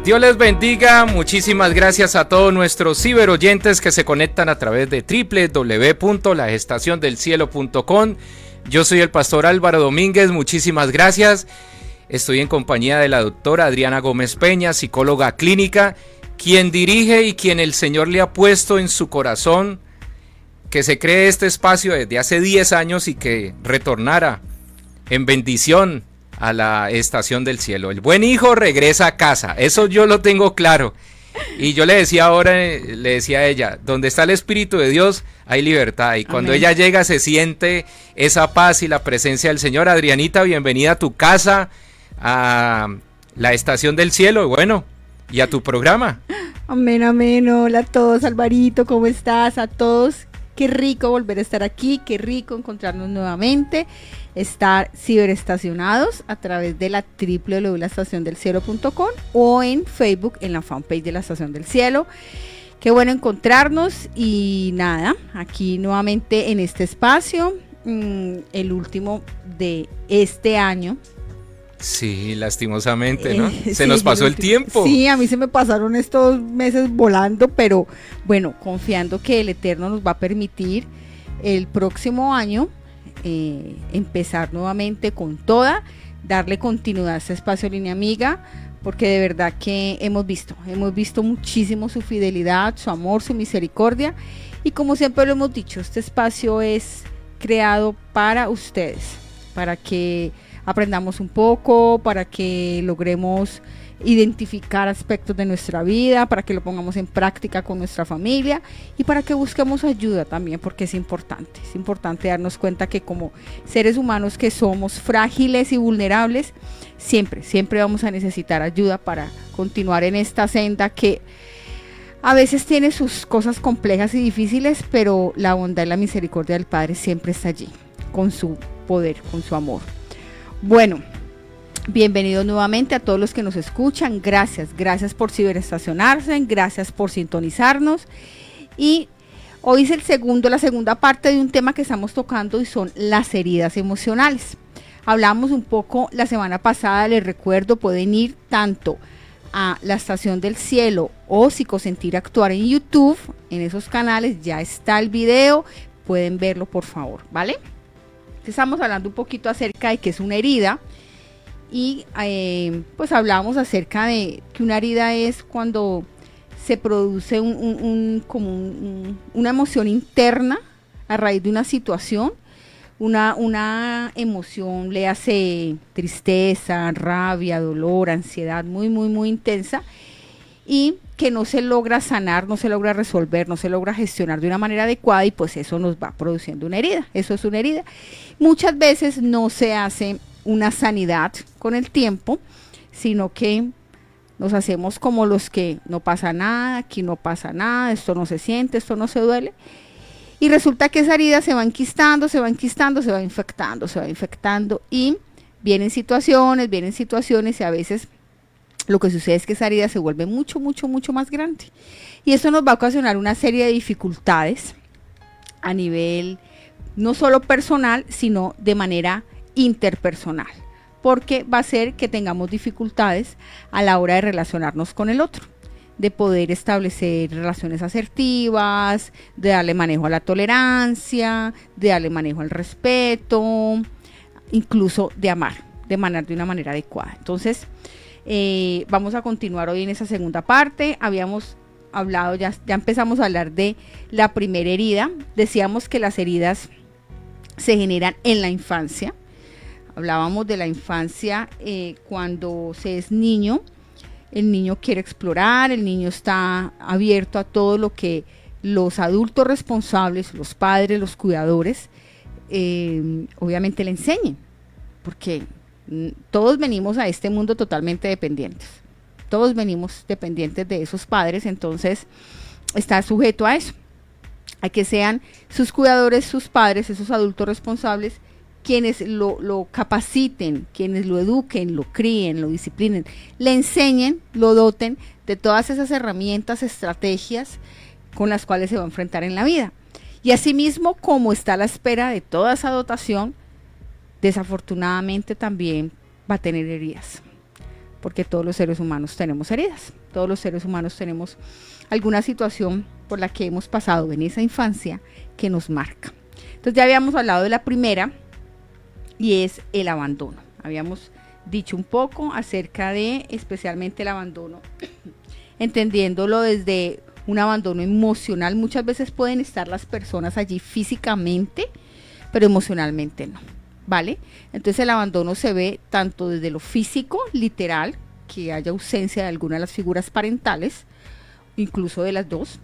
Dios les bendiga, muchísimas gracias a todos nuestros ciberoyentes que se conectan a través de www.lagestaciondelcielo.com. Yo soy el pastor Álvaro Domínguez, muchísimas gracias. Estoy en compañía de la doctora Adriana Gómez Peña, psicóloga clínica, quien dirige y quien el Señor le ha puesto en su corazón que se cree este espacio desde hace 10 años y que retornara en bendición a la estación del cielo. El buen hijo regresa a casa, eso yo lo tengo claro. Y yo le decía a ella, donde está el Espíritu de Dios hay libertad. Y cuando ella llega se siente esa paz y la presencia del Señor. Adrianita, bienvenida a tu casa, a la estación del cielo, bueno, y a tu programa. Amén, amén. Hola a todos, Alvarito, ¿cómo estás? A todos, qué rico volver a estar aquí, qué rico encontrarnos nuevamente, estar ciberestacionados a través de la www.laestaciondelcielo.com o en Facebook, en la fanpage de la Estación del Cielo. Qué bueno encontrarnos y nada, aquí nuevamente en este espacio, el último de este año. Sí, lastimosamente, ¿no? Se nos pasó el tiempo. Sí, a mí se me pasaron estos meses volando, pero bueno, confiando que el Eterno nos va a permitir el próximo año empezar nuevamente con toda, darle continuidad a este espacio Línea Amiga, porque de verdad que hemos visto muchísimo su fidelidad, su amor, su misericordia, y como siempre lo hemos dicho, este espacio es creado para ustedes, para que aprendamos un poco, para que logremos identificar aspectos de nuestra vida, para que lo pongamos en práctica con nuestra familia y para que busquemos ayuda también, porque es importante darnos cuenta que como seres humanos que somos frágiles y vulnerables, siempre vamos a necesitar ayuda para continuar en esta senda que a veces tiene sus cosas complejas y difíciles, pero la bondad y la misericordia del Padre siempre está allí, con su poder, con su amor. Bueno, bienvenidos nuevamente a todos los que nos escuchan, gracias por ciberestacionarse, gracias por sintonizarnos, y hoy es la segunda parte de un tema que estamos tocando y son las heridas emocionales. Hablamos un poco la semana pasada, les recuerdo, pueden ir tanto a la Estación del Cielo o Psicosentir Actuar en YouTube, en esos canales ya está el video, pueden verlo por favor, ¿vale? Estamos hablando un poquito acerca de qué es una herida y pues hablamos acerca de que una herida es cuando se produce una emoción interna a raíz de una situación, una emoción, le hace tristeza, rabia, dolor, ansiedad muy intensa y que no se logra sanar, no se logra resolver, no se logra gestionar de una manera adecuada y pues eso nos va produciendo una herida, eso es una herida. Muchas veces no se hace una sanidad con el tiempo, sino que nos hacemos como los que no pasa nada, aquí no pasa nada, esto no se siente, esto no se duele. Y resulta que esa herida se va enquistando, se va infectando y vienen situaciones y a veces lo que sucede es que esa herida se vuelve mucho más grande. Y eso nos va a ocasionar una serie de dificultades a nivel no solo personal, sino de manera interpersonal. Porque va a hacer que tengamos dificultades a la hora de relacionarnos con el otro, de poder establecer relaciones asertivas, de darle manejo a la tolerancia, de darle manejo al respeto, incluso de amar de una manera adecuada. Entonces, vamos a continuar hoy en esa segunda parte. Habíamos hablado, ya empezamos a hablar de la primera herida. Decíamos que las heridas se generan en la infancia. Hablábamos de la infancia cuando se es niño. El niño quiere explorar, el niño está abierto a todo lo que los adultos responsables, los padres, los cuidadores, obviamente le enseñen, porque todos venimos a este mundo totalmente dependientes. Todos venimos dependientes de esos padres, entonces está sujeto a eso, a que sean sus cuidadores, sus padres, esos adultos responsables, quienes lo capaciten, quienes lo eduquen, lo críen, lo disciplinen, le enseñen, lo doten de todas esas herramientas, estrategias con las cuales se va a enfrentar en la vida. Y asimismo, como está a la espera de toda esa dotación, desafortunadamente también va a tener heridas. porque todos los seres humanos tenemos heridas, todos los seres humanos tenemos alguna situación por la que hemos pasado en esa infancia que nos marca. Entonces ya habíamos hablado de la primera y es el abandono. Habíamos dicho un poco acerca de especialmente el abandono, entendiéndolo desde un abandono emocional. Muchas veces pueden estar las personas allí físicamente, pero emocionalmente no, ¿vale? Entonces el abandono se ve tanto desde lo físico, literal, que haya ausencia de alguna de las figuras parentales, incluso de las dos,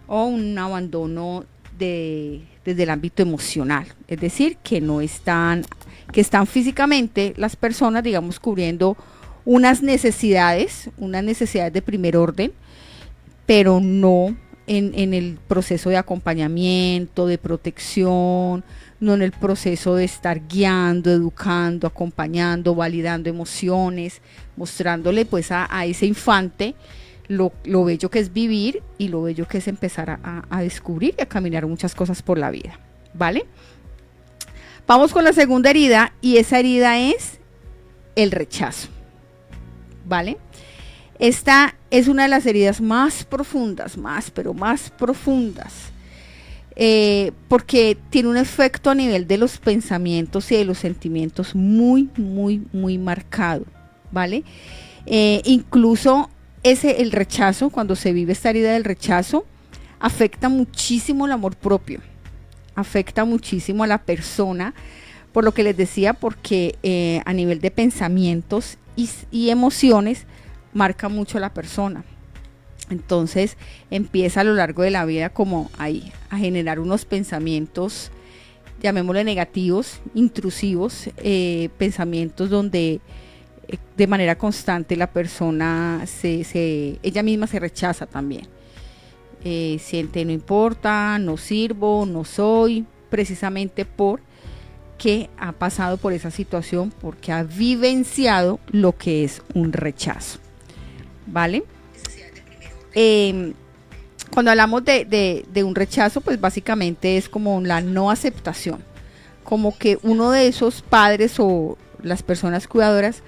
o un abandono desde el ámbito emocional, es decir, que están físicamente las personas, digamos, cubriendo unas necesidades de primer orden, pero no en el proceso de acompañamiento, de protección, no en el proceso de estar guiando, educando, acompañando, validando emociones, mostrándole pues a ese infante lo bello que es vivir y lo bello que es empezar a descubrir y a caminar muchas cosas por la vida, ¿vale? Vamos con la segunda herida, y esa herida es el rechazo, ¿vale? Esta es una de las heridas más profundas, pero más profundas, porque tiene un efecto a nivel de los pensamientos y de los sentimientos muy, muy, muy marcado, ¿vale? Incluso el rechazo, cuando se vive esta herida del rechazo, afecta muchísimo el amor propio, afecta muchísimo a la persona, por lo que les decía, porque a nivel de pensamientos y emociones marca mucho a la persona. Entonces empieza a lo largo de la vida como ahí a generar unos pensamientos, llamémosle negativos, intrusivos, pensamientos donde de manera constante la persona ella misma se rechaza también. Siente no importa, no sirvo, no soy, precisamente porque ha pasado por esa situación, porque ha vivenciado lo que es un rechazo, ¿vale? Cuando hablamos de un rechazo, pues básicamente es como la no aceptación, como que uno de esos padres o las personas cuidadoras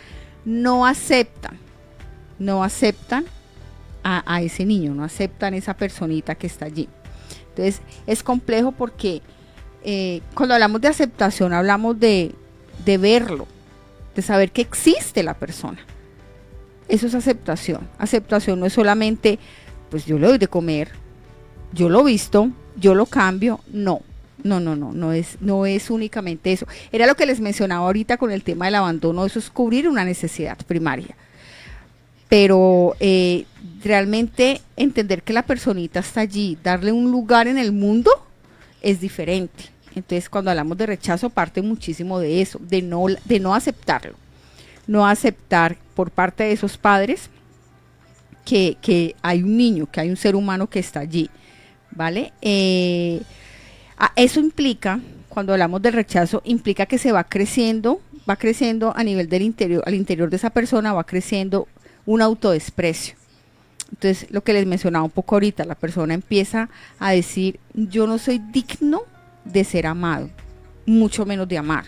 no aceptan a ese niño, no aceptan esa personita que está allí. Entonces es complejo porque cuando hablamos de aceptación hablamos de verlo, de saber que existe la persona. Eso es aceptación. Aceptación no es solamente, pues yo le doy de comer, yo lo visto, yo lo cambio. No es únicamente eso. Era lo que les mencionaba ahorita con el tema del abandono. Eso es cubrir una necesidad primaria. Pero realmente entender que la personita está allí, darle un lugar en el mundo, es diferente. Entonces cuando hablamos de rechazo parte muchísimo de eso, de no aceptarlo. No aceptar por parte de esos padres que hay un niño, que hay un ser humano que está allí, ¿vale? Eso implica, cuando hablamos del rechazo, implica que se va creciendo a nivel del interior, al interior de esa persona va creciendo un autodesprecio. Entonces, lo que les mencionaba un poco ahorita, la persona empieza a decir, yo no soy digno de ser amado, mucho menos de amar.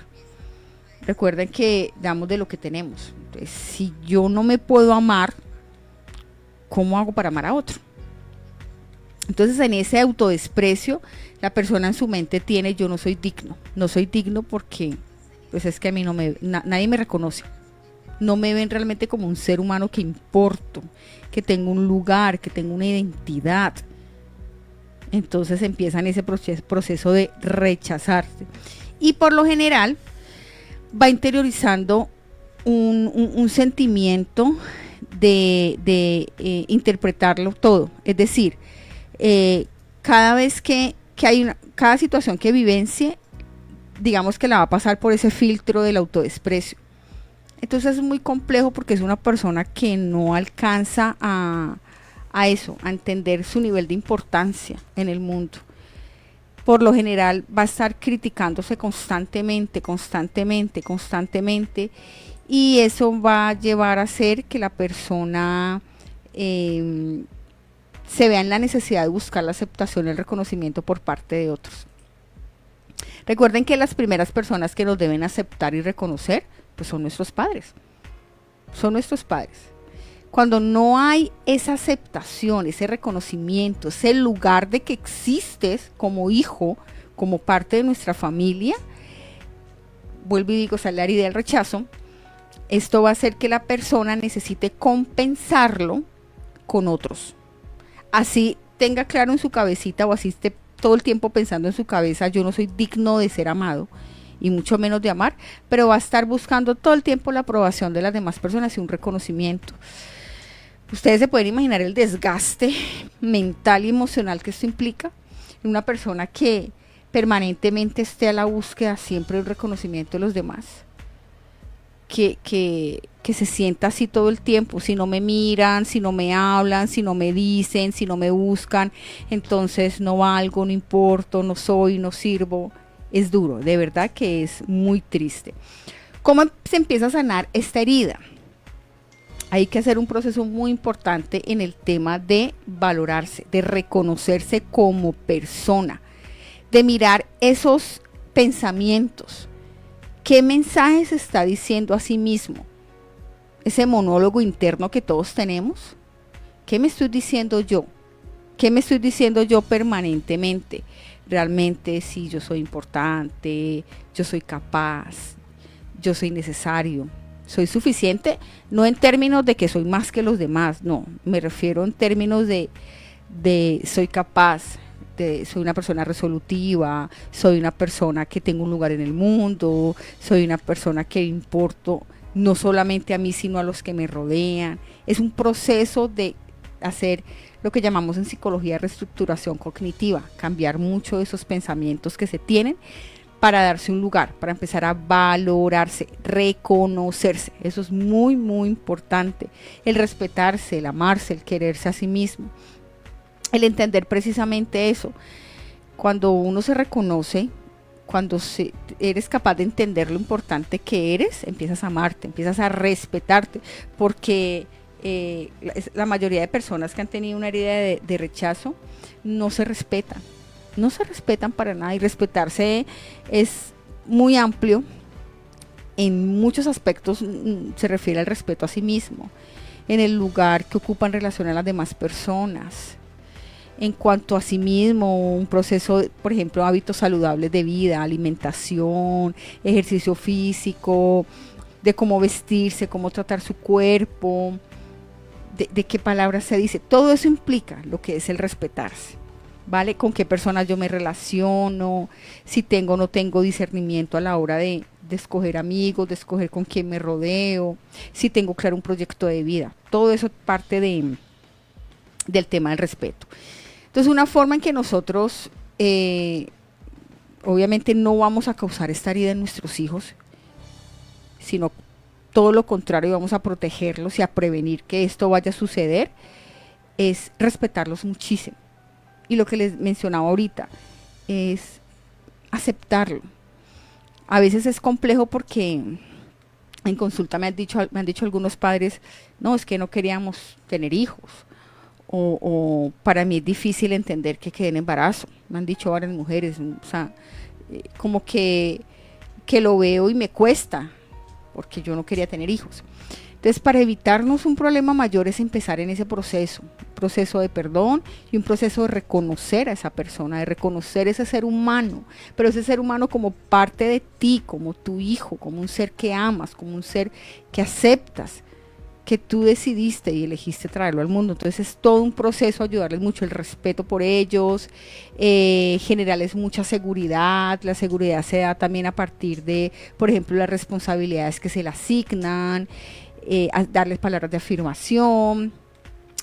Recuerden que damos de lo que tenemos. Entonces, si yo no me puedo amar, ¿cómo hago para amar a otro? Entonces, en ese autodesprecio, la persona en su mente tiene, yo no soy digno. No soy digno porque, pues es que a mí nadie me reconoce. No me ven realmente como un ser humano que importo, que tengo un lugar, que tengo una identidad. Entonces empiezan ese proceso de rechazarse. Y por lo general va interiorizando un sentimiento de interpretarlo todo. Es decir, cada vez que hay cada situación que vivencie, digamos que la va a pasar por ese filtro del autodesprecio. Entonces es muy complejo porque es una persona que no alcanza a entender su nivel de importancia en el mundo. Por lo general va a estar criticándose constantemente, y eso va a llevar a hacer que la persona se vea en la necesidad de buscar la aceptación y el reconocimiento por parte de otros. Recuerden que las primeras personas que nos deben aceptar y reconocer pues son nuestros padres. son nuestros padres. Cuando no hay esa aceptación, ese reconocimiento, ese lugar de que existes como hijo, como parte de nuestra familia, vuelvo y digo, sale la herida del rechazo, esto va a hacer que la persona necesite compensarlo con otros. Así tenga claro en su cabecita o así esté todo el tiempo pensando en su cabeza, yo no soy digno de ser amado y mucho menos de amar, pero va a estar buscando todo el tiempo la aprobación de las demás personas y un reconocimiento. Ustedes se pueden imaginar el desgaste mental y emocional que esto implica en una persona que permanentemente esté a la búsqueda siempre del reconocimiento de los demás. Que se sienta así todo el tiempo, si no me miran, si no me hablan, si no me dicen, si no me buscan, entonces no valgo, no importo, no soy, no sirvo. Es duro, de verdad que es muy triste. ¿Cómo se empieza a sanar esta herida? Hay que hacer un proceso muy importante en el tema de valorarse, de reconocerse como persona, de mirar esos pensamientos. ¿Qué mensaje se está diciendo a sí mismo? Ese monólogo interno que todos tenemos. ¿Qué me estoy diciendo yo? ¿Qué me estoy diciendo yo permanentemente? Realmente sí, yo soy importante, yo soy capaz, yo soy necesario, soy suficiente, no en términos de que soy más que los demás, no, me refiero en términos de soy capaz, soy una persona resolutiva, soy una persona que tengo un lugar en el mundo, soy una persona que importo no solamente a mí, sino a los que me rodean. Es un proceso de hacer lo que llamamos en psicología reestructuración cognitiva, cambiar mucho de esos pensamientos que se tienen para darse un lugar, para empezar a valorarse, reconocerse. Eso es muy, muy importante. El respetarse, el amarse, el quererse a sí mismo. El entender precisamente eso. Cuando uno se reconoce, cuando eres capaz de entender lo importante que eres, empiezas a amarte, empiezas a respetarte, porque la mayoría de personas que han tenido una herida de rechazo no se respetan para nada, y respetarse es muy amplio. En muchos aspectos se refiere al respeto a sí mismo, en el lugar que ocupa en relación a las demás personas. En cuanto a sí mismo, un proceso, por ejemplo, hábitos saludables de vida, alimentación, ejercicio físico, de cómo vestirse, cómo tratar su cuerpo, de qué palabras se dice. Todo eso implica lo que es el respetarse, ¿vale? Con qué personas yo me relaciono, si tengo o no tengo discernimiento a la hora de escoger amigos, de escoger con quién me rodeo, si tengo claro un proyecto de vida. Todo eso parte del tema del respeto. Entonces, una forma en que nosotros obviamente no vamos a causar esta herida en nuestros hijos, sino todo lo contrario, vamos a protegerlos y a prevenir que esto vaya a suceder, es respetarlos muchísimo. Y lo que les mencionaba ahorita es aceptarlo. A veces es complejo porque en consulta me han dicho algunos padres, no, es que no queríamos tener hijos. O para mí es difícil entender que quede en embarazo. Me han dicho varias mujeres, o sea, como que lo veo y me cuesta, porque yo no quería tener hijos. Entonces, para evitarnos un problema mayor es empezar en ese proceso, un proceso de perdón y un proceso de reconocer a esa persona, de reconocer ese ser humano, pero ese ser humano como parte de ti, como tu hijo, como un ser que amas, como un ser que aceptas, que tú decidiste y elegiste traerlo al mundo. Entonces es todo un proceso, ayudarles mucho, el respeto por ellos, generarles mucha seguridad. La seguridad se da también a partir de, por ejemplo, las responsabilidades que se le asignan, darles palabras de afirmación,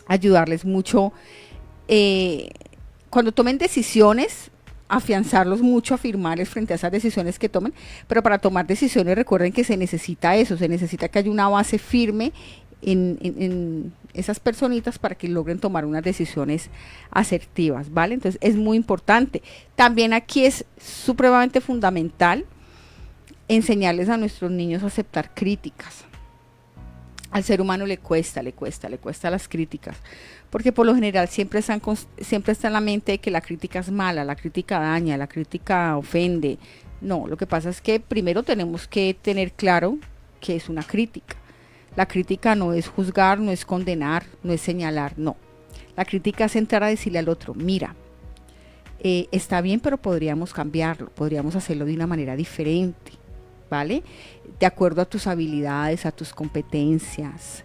ayudarles mucho cuando tomen decisiones, afianzarlos mucho, afirmarles frente a esas decisiones que tomen. Pero para tomar decisiones recuerden que se necesita eso, se necesita que haya una base firme en esas personitas para que logren tomar unas decisiones asertivas, ¿vale? Entonces es muy importante. También aquí es supremamente fundamental enseñarles a nuestros niños a aceptar críticas. Al ser humano le cuesta las críticas, porque por lo general siempre está en la mente de que la crítica es mala, la crítica daña, la crítica ofende. No, lo que pasa es que primero tenemos que tener claro que es una crítica. La crítica no es juzgar, no es condenar, no es señalar, no. La crítica es entrar a decirle al otro, mira, está bien, pero podríamos cambiarlo, podríamos hacerlo de una manera diferente, ¿vale? De acuerdo a tus habilidades, a tus competencias,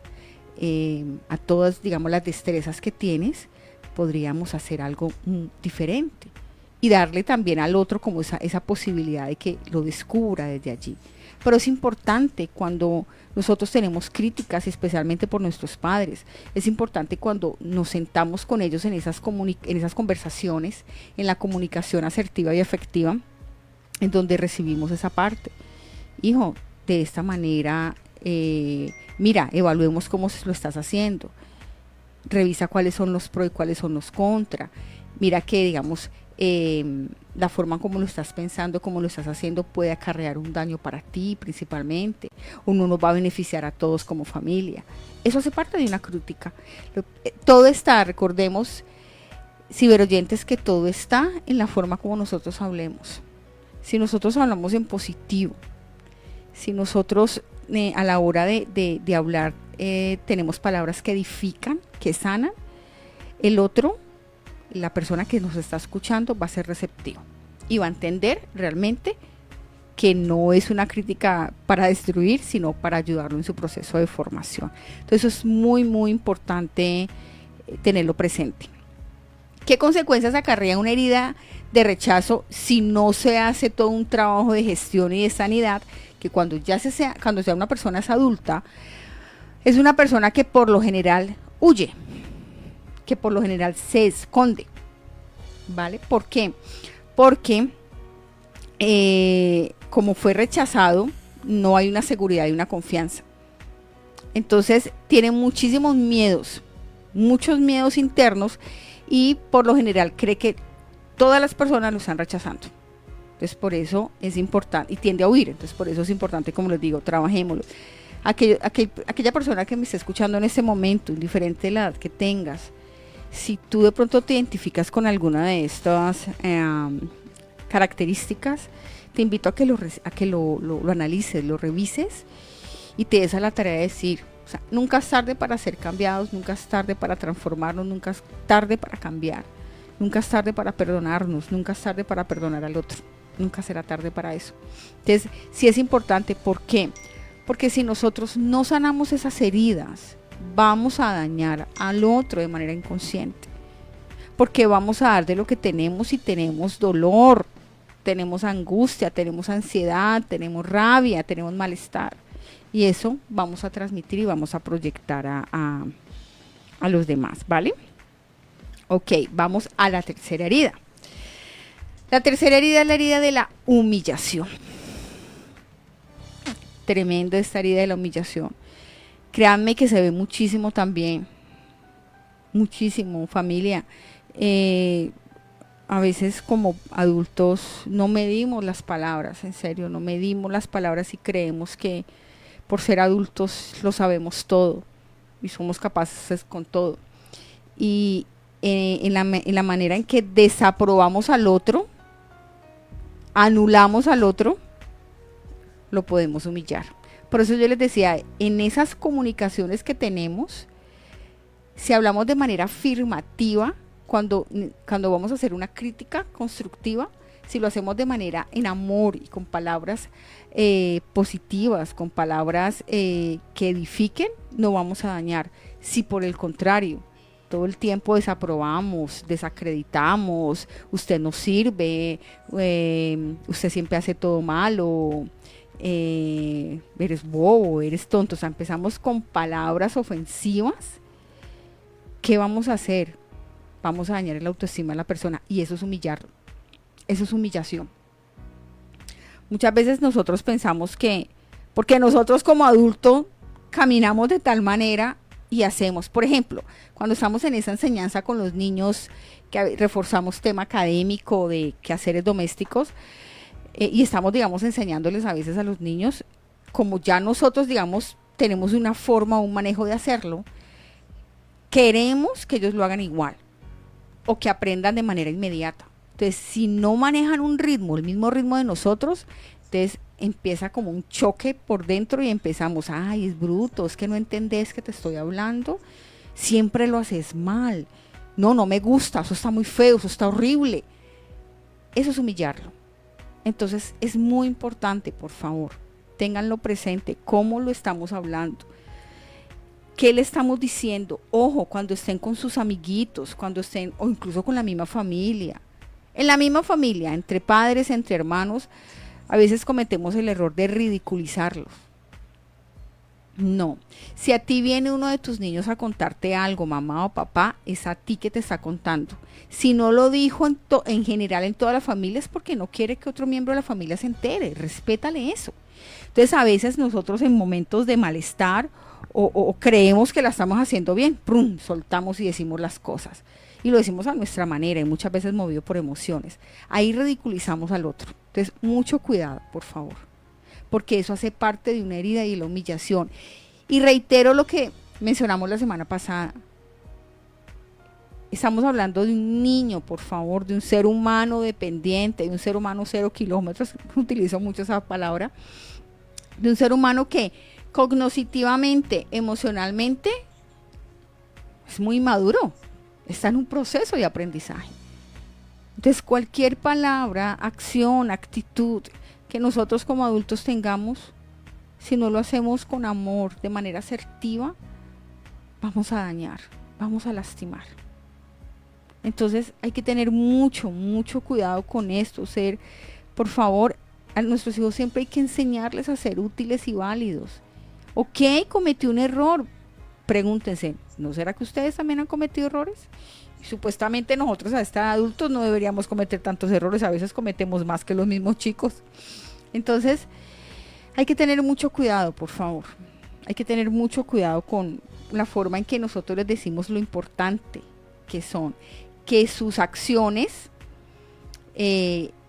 a todas, digamos, las destrezas que tienes, podríamos hacer algo diferente. Y darle también al otro como esa posibilidad de que lo descubra desde allí. Pero es importante cuando nosotros tenemos críticas, especialmente por nuestros padres, es importante cuando nos sentamos con ellos en esas conversaciones, en la comunicación asertiva y efectiva, en donde recibimos esa parte. Hijo, de esta manera, mira, evaluemos cómo lo estás haciendo, revisa cuáles son los pros y cuáles son los contra, mira que, digamos, la forma como lo estás pensando, como lo estás haciendo puede acarrear un daño para ti principalmente, o no nos va a beneficiar a todos como familia. Eso hace parte de una crítica. Todo está, recordemos, ciberoyentes, que todo está en la forma como nosotros hablemos. Si nosotros hablamos en positivo, si nosotros a la hora de hablar tenemos palabras que edifican, que sanan, el otro, la persona que nos está escuchando, va a ser receptivo y va a entender realmente que no es una crítica para destruir, sino para ayudarlo en su proceso de formación. Entonces eso es muy, muy importante tenerlo presente. ¿Qué consecuencias acarrea una herida de rechazo si no se hace todo un trabajo de gestión y de sanidad? Que cuando sea una persona es adulta, es una persona que por lo general huye, que por lo general se esconde, ¿vale? ¿Por qué? Porque como fue rechazado, no hay una seguridad y una confianza. Entonces tiene muchísimos miedos, muchos miedos internos, y por lo general cree que todas las personas lo están rechazando. Entonces por eso es importante, y tiende a huir. Entonces por eso es importante, como les digo, trabajémoslo. Aquella persona que me está escuchando en este momento, indiferente de la edad que tengas, si tú de pronto te identificas con alguna de estas características, te invito a que lo analices, lo revises y te des a la tarea de decir, o sea, nunca es tarde para ser cambiados, nunca es tarde para transformarnos, nunca es tarde para cambiar, nunca es tarde para perdonarnos, nunca es tarde para perdonar al otro, nunca será tarde para eso. Entonces, sí es importante. ¿Por qué? Porque si nosotros no sanamos esas heridas, vamos a dañar al otro de manera inconsciente, porque vamos a dar de lo que tenemos, y tenemos dolor, tenemos angustia, tenemos ansiedad, tenemos rabia, tenemos malestar, y eso vamos a transmitir y vamos a proyectar a los demás, ¿vale? Ok, vamos a la tercera herida. La tercera herida es la herida de la humillación. Tremendo esta herida de la humillación. Créanme que se ve muchísimo también, muchísimo, familia. A veces como adultos no medimos las palabras, en serio, no medimos las palabras y creemos que por ser adultos lo sabemos todo y somos capaces con todo. Y en la manera en que desaprobamos al otro, anulamos al otro, lo podemos humillar. Por eso yo les decía, en esas comunicaciones que tenemos, si hablamos de manera afirmativa, cuando vamos a hacer una crítica constructiva, si lo hacemos de manera en amor y con palabras positivas, con palabras que edifiquen, no vamos a dañar. Si por el contrario, todo el tiempo desaprobamos, desacreditamos, usted no sirve, usted siempre hace todo malo, eres bobo, eres tonto, o sea, empezamos con palabras ofensivas, ¿qué vamos a hacer? Vamos a dañar la autoestima de la persona, y eso es humillarlo, eso es humillación. Muchas veces nosotros pensamos que, porque nosotros como adultos caminamos de tal manera y hacemos, por ejemplo, cuando estamos en esa enseñanza con los niños, que reforzamos tema académico de quehaceres domésticos, y estamos, digamos, enseñándoles a veces a los niños, como ya nosotros, digamos, tenemos una forma, un manejo de hacerlo, queremos que ellos lo hagan igual, o que aprendan de manera inmediata. Entonces, si no manejan un ritmo, el mismo ritmo de nosotros, entonces empieza como un choque por dentro y empezamos, ay, es bruto, es que no entendés que te estoy hablando, siempre lo haces mal, no me gusta, eso está muy feo, eso está horrible. Eso es humillarlo. Entonces es muy importante, por favor, ténganlo presente, cómo lo estamos hablando, qué le estamos diciendo. Ojo, cuando estén con sus amiguitos, cuando estén, o incluso con la misma familia. En la misma familia, entre padres, entre hermanos, a veces cometemos el error de ridiculizarlos. No, si a ti viene uno de tus niños a contarte algo, mamá o papá, es a ti que te está contando. Si no lo dijo en general en toda la familia, es porque no quiere que otro miembro de la familia se entere. Respétale eso. Entonces a veces nosotros en momentos de malestar o creemos que la estamos haciendo bien, ¡prum!, soltamos y decimos las cosas. Y lo decimos a nuestra manera y muchas veces movido por emociones. Ahí ridiculizamos al otro. Entonces mucho cuidado, por favor, porque eso hace parte de una herida y la humillación. Y reitero lo que mencionamos la semana pasada. Estamos hablando de un niño, por favor, de un ser humano dependiente, de un ser humano 0 kilómetros, utilizo mucho esa palabra, de un ser humano que cognitivamente, emocionalmente, es muy maduro, está en un proceso de aprendizaje. Entonces cualquier palabra, acción, actitud que nosotros como adultos tengamos, si no lo hacemos con amor, de manera asertiva, vamos a dañar, vamos a lastimar. Entonces hay que tener mucho cuidado con esto. Por favor, a nuestros hijos siempre hay que enseñarles a ser útiles y válidos. Ok, cometí un error, pregúntense, ¿no será que ustedes también han cometido errores? Y supuestamente nosotros a esta edad adultos no deberíamos cometer tantos errores, a veces cometemos más que los mismos chicos. Entonces hay que tener mucho cuidado, por favor. Hay que tener mucho cuidado con la forma en que nosotros les decimos lo importante que son, que sus acciones,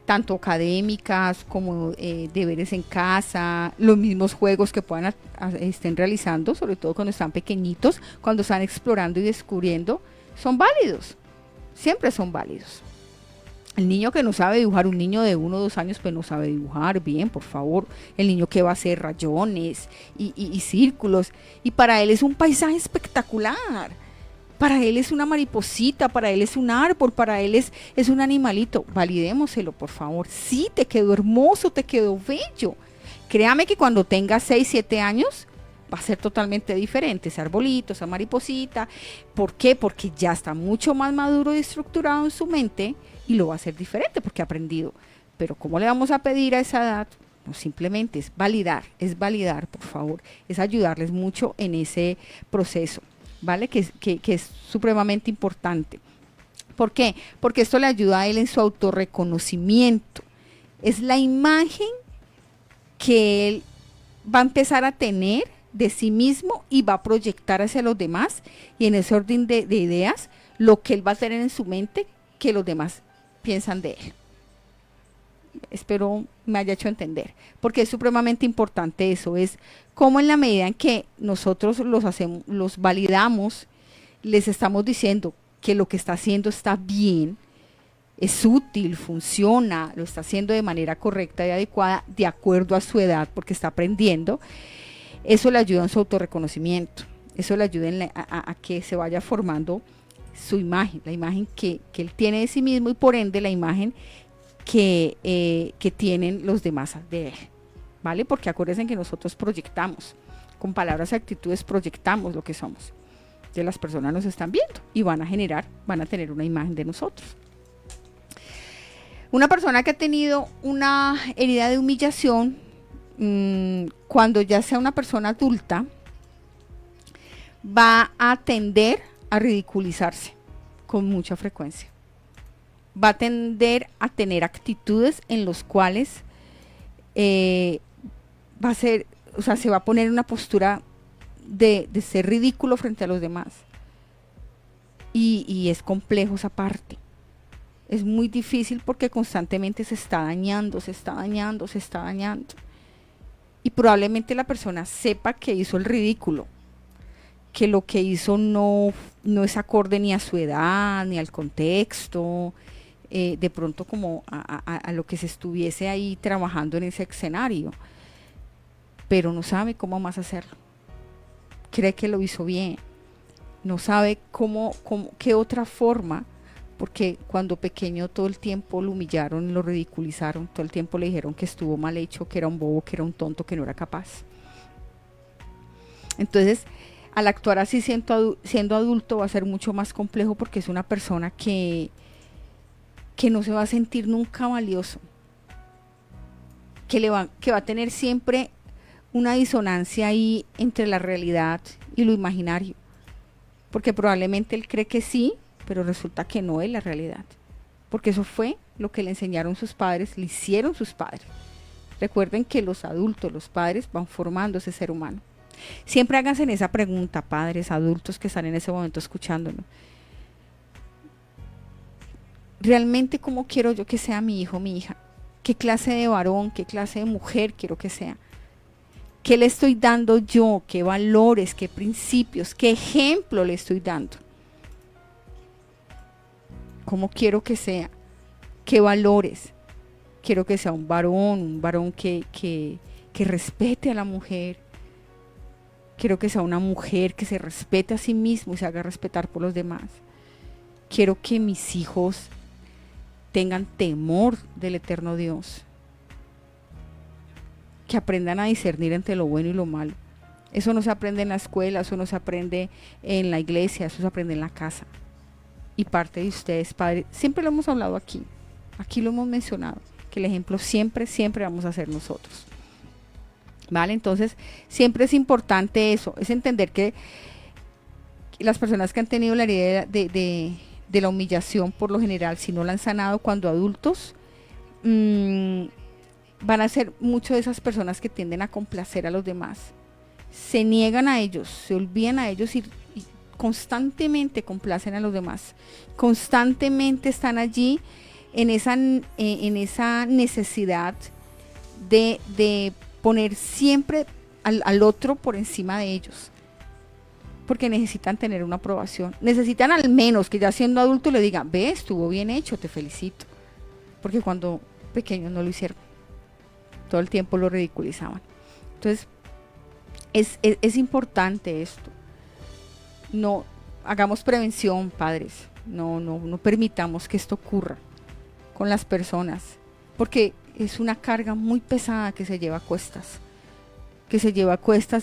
tanto académicas como deberes en casa, los mismos juegos que puedan estén realizando, sobre todo cuando están pequeñitos, cuando están explorando y descubriendo, son válidos, siempre son válidos. El niño que no sabe dibujar, un niño de 1 o 2 años, pues no sabe dibujar bien, por favor. El niño que va a hacer rayones y círculos, y para él es un paisaje espectacular. Para él es una mariposita, para él es un árbol, para él es un animalito. Validémoselo, por favor. Sí, te quedó hermoso, te quedó bello. Créame que cuando tenga 6, 7 años va a ser totalmente diferente. Ese arbolito, esa mariposita. ¿Por qué? Porque ya está mucho más maduro y estructurado en su mente y lo va a hacer diferente porque ha aprendido. Pero ¿cómo le vamos a pedir a esa edad? No, simplemente es validar, por favor. Es ayudarles mucho en ese proceso. ¿Vale? Que es supremamente importante. ¿Por qué? Porque esto le ayuda a él en su autorreconocimiento. Es la imagen que él va a empezar a tener de sí mismo y va a proyectar hacia los demás, y en ese orden de ideas, lo que él va a tener en su mente que los demás piensan de él. Espero me haya hecho entender, porque es supremamente importante eso, es como en la medida en que nosotros los validamos, les estamos diciendo que lo que está haciendo está bien, es útil, funciona, lo está haciendo de manera correcta y adecuada, de acuerdo a su edad, porque está aprendiendo, eso le ayuda en su autorreconocimiento, eso le ayuda a que se vaya formando su imagen, la imagen que él tiene de sí mismo y por ende la imagen que tienen los demás de él, ¿vale? Porque acuérdense que nosotros proyectamos, con palabras y actitudes proyectamos lo que somos. Entonces las personas nos están viendo y van a tener una imagen de nosotros. Una persona que ha tenido una herida de humillación, cuando ya sea una persona adulta, va a tender a ridiculizarse con mucha frecuencia. Va a tender a tener actitudes en los cuales se va a poner en una postura de ser ridículo frente a los demás. Y es complejo esa parte. Es muy difícil porque constantemente se está dañando. Y probablemente la persona sepa que hizo el ridículo, que lo que hizo no es acorde ni a su edad, ni al contexto. de pronto como a lo que se estuviese ahí trabajando en ese escenario, pero no sabe cómo más hacerlo. Cree que lo hizo bien, no sabe qué otra forma, porque cuando pequeño todo el tiempo lo humillaron, lo ridiculizaron, todo el tiempo le dijeron que estuvo mal hecho, que era un bobo, que era un tonto, que no era capaz. Entonces, al actuar así siendo adulto va a ser mucho más complejo, porque es una persona que no se va a sentir nunca valioso, que va a tener siempre una disonancia ahí entre la realidad y lo imaginario, porque probablemente él cree que sí, pero resulta que no es la realidad, porque eso fue lo que le enseñaron sus padres, le hicieron sus padres. Recuerden que los adultos, los padres, van formando ese ser humano. Siempre háganse en esa pregunta, padres, adultos que están en ese momento escuchándonos. ¿Realmente cómo quiero yo que sea mi hijo, mi hija? ¿Qué clase de varón, qué clase de mujer quiero que sea? ¿Qué le estoy dando yo? ¿Qué valores, qué principios, qué ejemplo le estoy dando? ¿Cómo quiero que sea? ¿Qué valores? Quiero que sea un varón que respete a la mujer. Quiero que sea una mujer que se respete a sí mismo y se haga respetar por los demás. Quiero que mis hijos tengan temor del eterno Dios, que aprendan a discernir entre lo bueno y lo malo. Eso no se aprende en la escuela, eso no se aprende en la iglesia, eso se aprende en la casa. Y parte de ustedes, padres, siempre lo hemos hablado aquí lo hemos mencionado, que el ejemplo siempre vamos a ser nosotros. ¿Vale? Entonces, siempre es importante eso, es entender que las personas que han tenido la herida de la humillación, por lo general, si no la han sanado cuando adultos, van a ser muchas de esas personas que tienden a complacer a los demás. Se niegan a ellos, se olvidan a ellos y constantemente complacen a los demás. Constantemente están allí en esa necesidad de poner siempre al otro por encima de ellos, porque necesitan tener una aprobación, necesitan al menos que ya siendo adulto le digan, ve, estuvo bien hecho, te felicito, porque cuando pequeños no lo hicieron, todo el tiempo lo ridiculizaban. Entonces es importante esto, no hagamos prevención, padres, no permitamos que esto ocurra con las personas, porque es una carga muy pesada que se lleva a cuestas,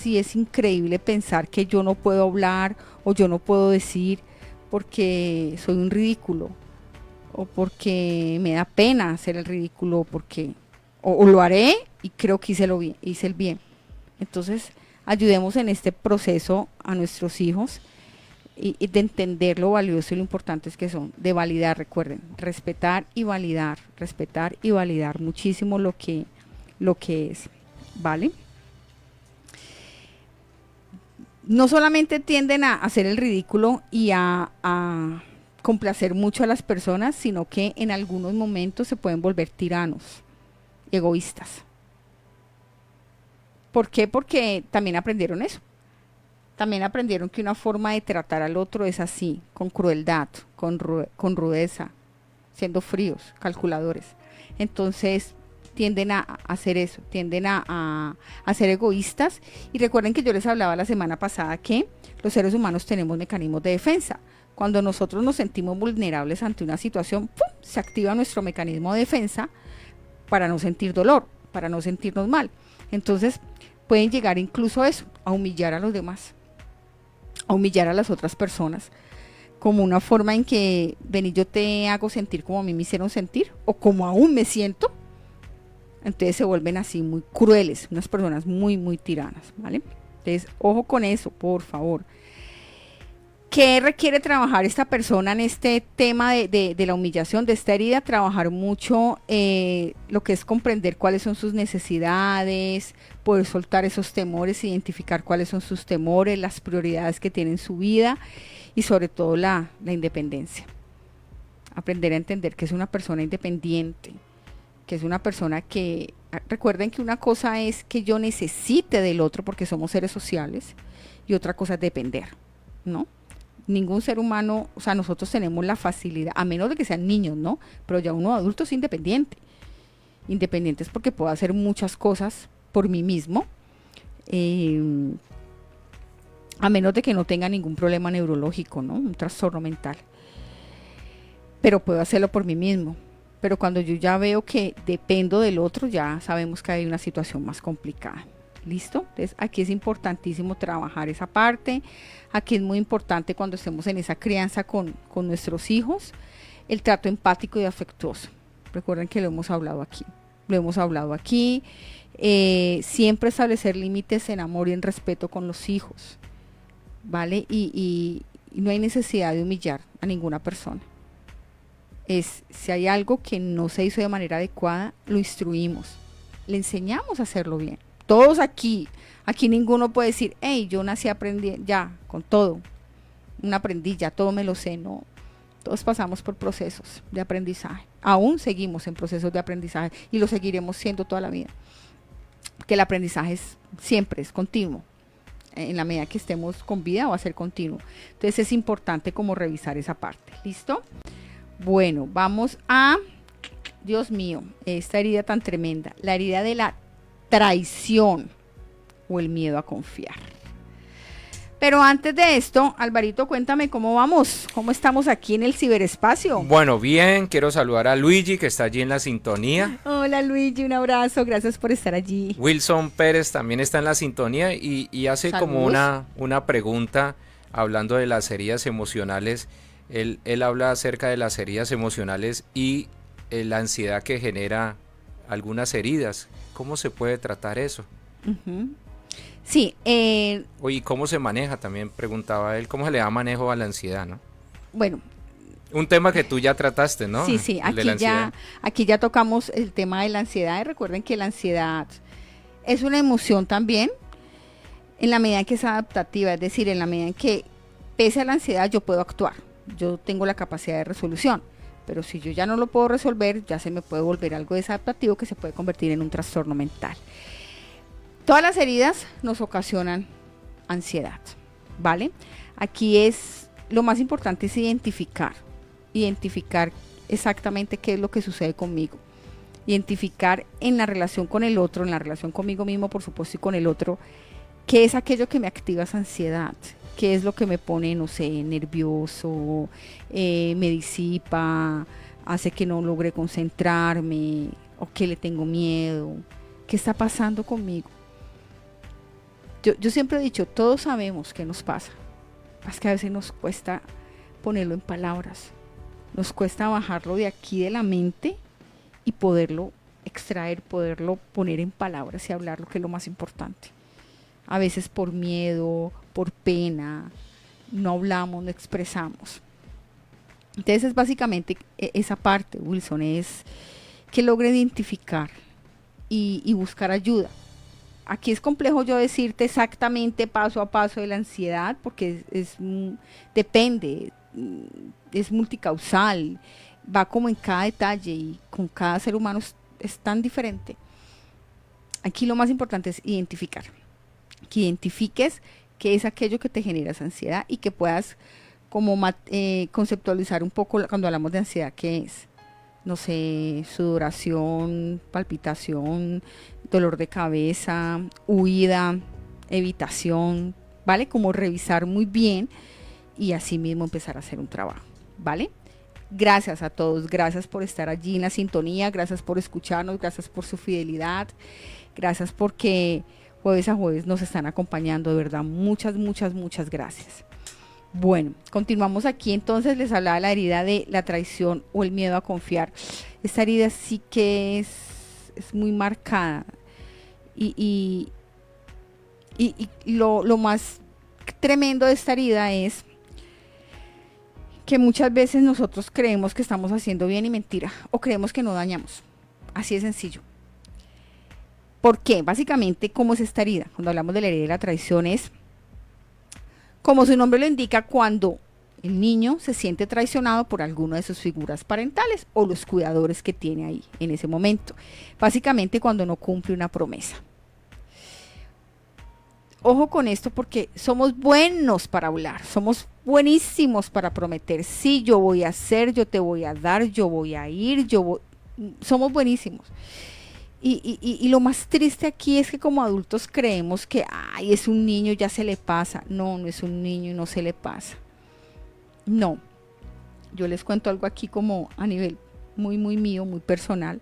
y es increíble pensar que yo no puedo hablar o yo no puedo decir porque soy un ridículo o porque me da pena hacer el ridículo, porque o lo haré y creo que hice el bien. Entonces, ayudemos en este proceso a nuestros hijos y de entender lo valioso y lo importantes que son, de validar, recuerden, respetar y validar muchísimo lo que es, ¿vale? No solamente tienden a hacer el ridículo y a complacer mucho a las personas, sino que en algunos momentos se pueden volver tiranos, egoístas. ¿Por qué? Porque también aprendieron eso. También aprendieron que una forma de tratar al otro es así, con crueldad, con rudeza, siendo fríos, calculadores. Entonces tienden a hacer eso, tienden a ser egoístas. Y recuerden que yo les hablaba la semana pasada que los seres humanos tenemos mecanismos de defensa. Cuando nosotros nos sentimos vulnerables ante una situación, ¡pum!, se activa nuestro mecanismo de defensa para no sentir dolor, para no sentirnos mal. Entonces pueden llegar incluso a eso, a humillar a los demás, a humillar a las otras personas, como una forma en que, ven y yo te hago sentir como a mí me hicieron sentir, o como aún me siento. Entonces se vuelven así muy crueles, unas personas muy, muy tiranas, ¿vale? Entonces, ojo con eso, por favor. ¿Qué requiere trabajar esta persona en este tema de la humillación, de esta herida? Trabajar mucho lo que es comprender cuáles son sus necesidades, poder soltar esos temores, identificar cuáles son sus temores, las prioridades que tiene en su vida y sobre todo la independencia. Aprender a entender que es una persona independiente, que es una persona que, recuerden que una cosa es que yo necesite del otro porque somos seres sociales y otra cosa es depender, ¿no? Ningún ser humano, o sea, nosotros tenemos la facilidad, a menos de que sean niños, ¿no? Pero ya uno adulto es independiente. Independiente es porque puedo hacer muchas cosas por mí mismo, a menos de que no tenga ningún problema neurológico, ¿no? Un trastorno mental. Pero puedo hacerlo por mí mismo. Pero cuando yo ya veo que dependo del otro, ya sabemos que hay una situación más complicada. ¿Listo? Entonces aquí es importantísimo trabajar esa parte. Aquí es muy importante cuando estemos en esa crianza con nuestros hijos, el trato empático y afectuoso. Recuerden que lo hemos hablado aquí. Siempre establecer límites en amor y en respeto con los hijos, ¿vale? Y no hay necesidad de humillar a ninguna persona. Si hay algo que no se hizo de manera adecuada, lo instruimos, le enseñamos a hacerlo bien. Todos aquí ninguno puede decir, hey, yo nací aprendiendo, ya, con todo, un aprendiz, ya todo me lo sé, no. Todos pasamos por procesos de aprendizaje, aún seguimos en procesos de aprendizaje y lo seguiremos siendo toda la vida, que el aprendizaje siempre es continuo, en la medida que estemos con vida va a ser continuo. Entonces es importante como revisar esa parte, ¿listo? Bueno, vamos a, Dios mío, esta herida tan tremenda, la herida de la traición o el miedo a confiar. Pero antes de esto, Alvarito, cuéntame cómo vamos, cómo estamos aquí en el ciberespacio. Bueno, bien, quiero saludar a Luigi que está allí en la sintonía. Hola Luigi, un abrazo, gracias por estar allí. Wilson Pérez también está en la sintonía y hace Saludos. como una pregunta hablando de las heridas emocionales. Él habla acerca de las heridas emocionales y la ansiedad que genera algunas heridas. ¿Cómo se puede tratar eso? Uh-huh. Sí. Y ¿cómo se maneja? También preguntaba él, ¿cómo se le da manejo a la ansiedad, no? Bueno. Un tema que tú ya trataste, ¿no? Sí, aquí ya tocamos el tema de la ansiedad. Y recuerden que la ansiedad es una emoción también, en la medida en que es adaptativa, es decir, en la medida en que pese a la ansiedad yo puedo actuar, yo tengo la capacidad de resolución. Pero si yo ya no lo puedo resolver, ya se me puede volver algo desadaptativo que se puede convertir en un trastorno mental. Todas las heridas nos ocasionan ansiedad, ¿vale? Aquí lo más importante es identificar exactamente qué es lo que sucede conmigo. Identificar en la relación con el otro, en la relación conmigo mismo, por supuesto, y con el otro, qué es aquello que me activa esa ansiedad. ¿Qué es lo que me pone, no sé, nervioso, me disipa, hace que no logre concentrarme, o que le tengo miedo? ¿Qué está pasando conmigo? Yo siempre he dicho, todos sabemos qué nos pasa. Es que a veces nos cuesta ponerlo en palabras. Nos cuesta bajarlo de aquí de la mente y poderlo extraer, poderlo poner en palabras y hablarlo, que es lo más importante. A veces por miedo, por pena, no hablamos, no expresamos. Entonces es básicamente esa parte, Wilson, es que logre identificar y buscar ayuda. Aquí es complejo yo decirte exactamente paso a paso de la ansiedad, porque depende, es multicausal, va como en cada detalle y con cada ser humano es tan diferente. Aquí lo más importante es identificar. Que identifiques qué es aquello que te genera esa ansiedad y que puedas como conceptualizar un poco cuando hablamos de ansiedad, qué es. No sé, sudoración, palpitación, dolor de cabeza, huida, evitación, ¿vale? Como revisar muy bien y así mismo empezar a hacer un trabajo, ¿vale? Gracias a todos, gracias por estar allí en la sintonía, gracias por escucharnos, gracias por su fidelidad, gracias porque jueves a jueves nos están acompañando, de verdad, muchas gracias. Bueno, continuamos aquí, entonces les hablaba de la herida de la traición o el miedo a confiar. Esta herida sí que es muy marcada y lo más tremendo de esta herida es que muchas veces nosotros creemos que estamos haciendo bien y mentira, o creemos que no dañamos, así de sencillo. ¿Por qué? Básicamente, ¿cómo es esta herida? Cuando hablamos de la herida de la traición es, como su nombre lo indica, cuando el niño se siente traicionado por alguna de sus figuras parentales o los cuidadores que tiene ahí en ese momento. Básicamente cuando no cumple una promesa. ojo con esto porque somos buenos para hablar, somos buenísimos para prometer. Sí, yo voy a hacer, yo te voy a dar, yo voy a ir, somos buenísimos. Y lo más triste aquí es que como adultos creemos que, ay, es un niño, ya se le pasa. No, no es un niño y no se le pasa. No. Yo les cuento algo aquí como a nivel muy, muy mío, muy personal.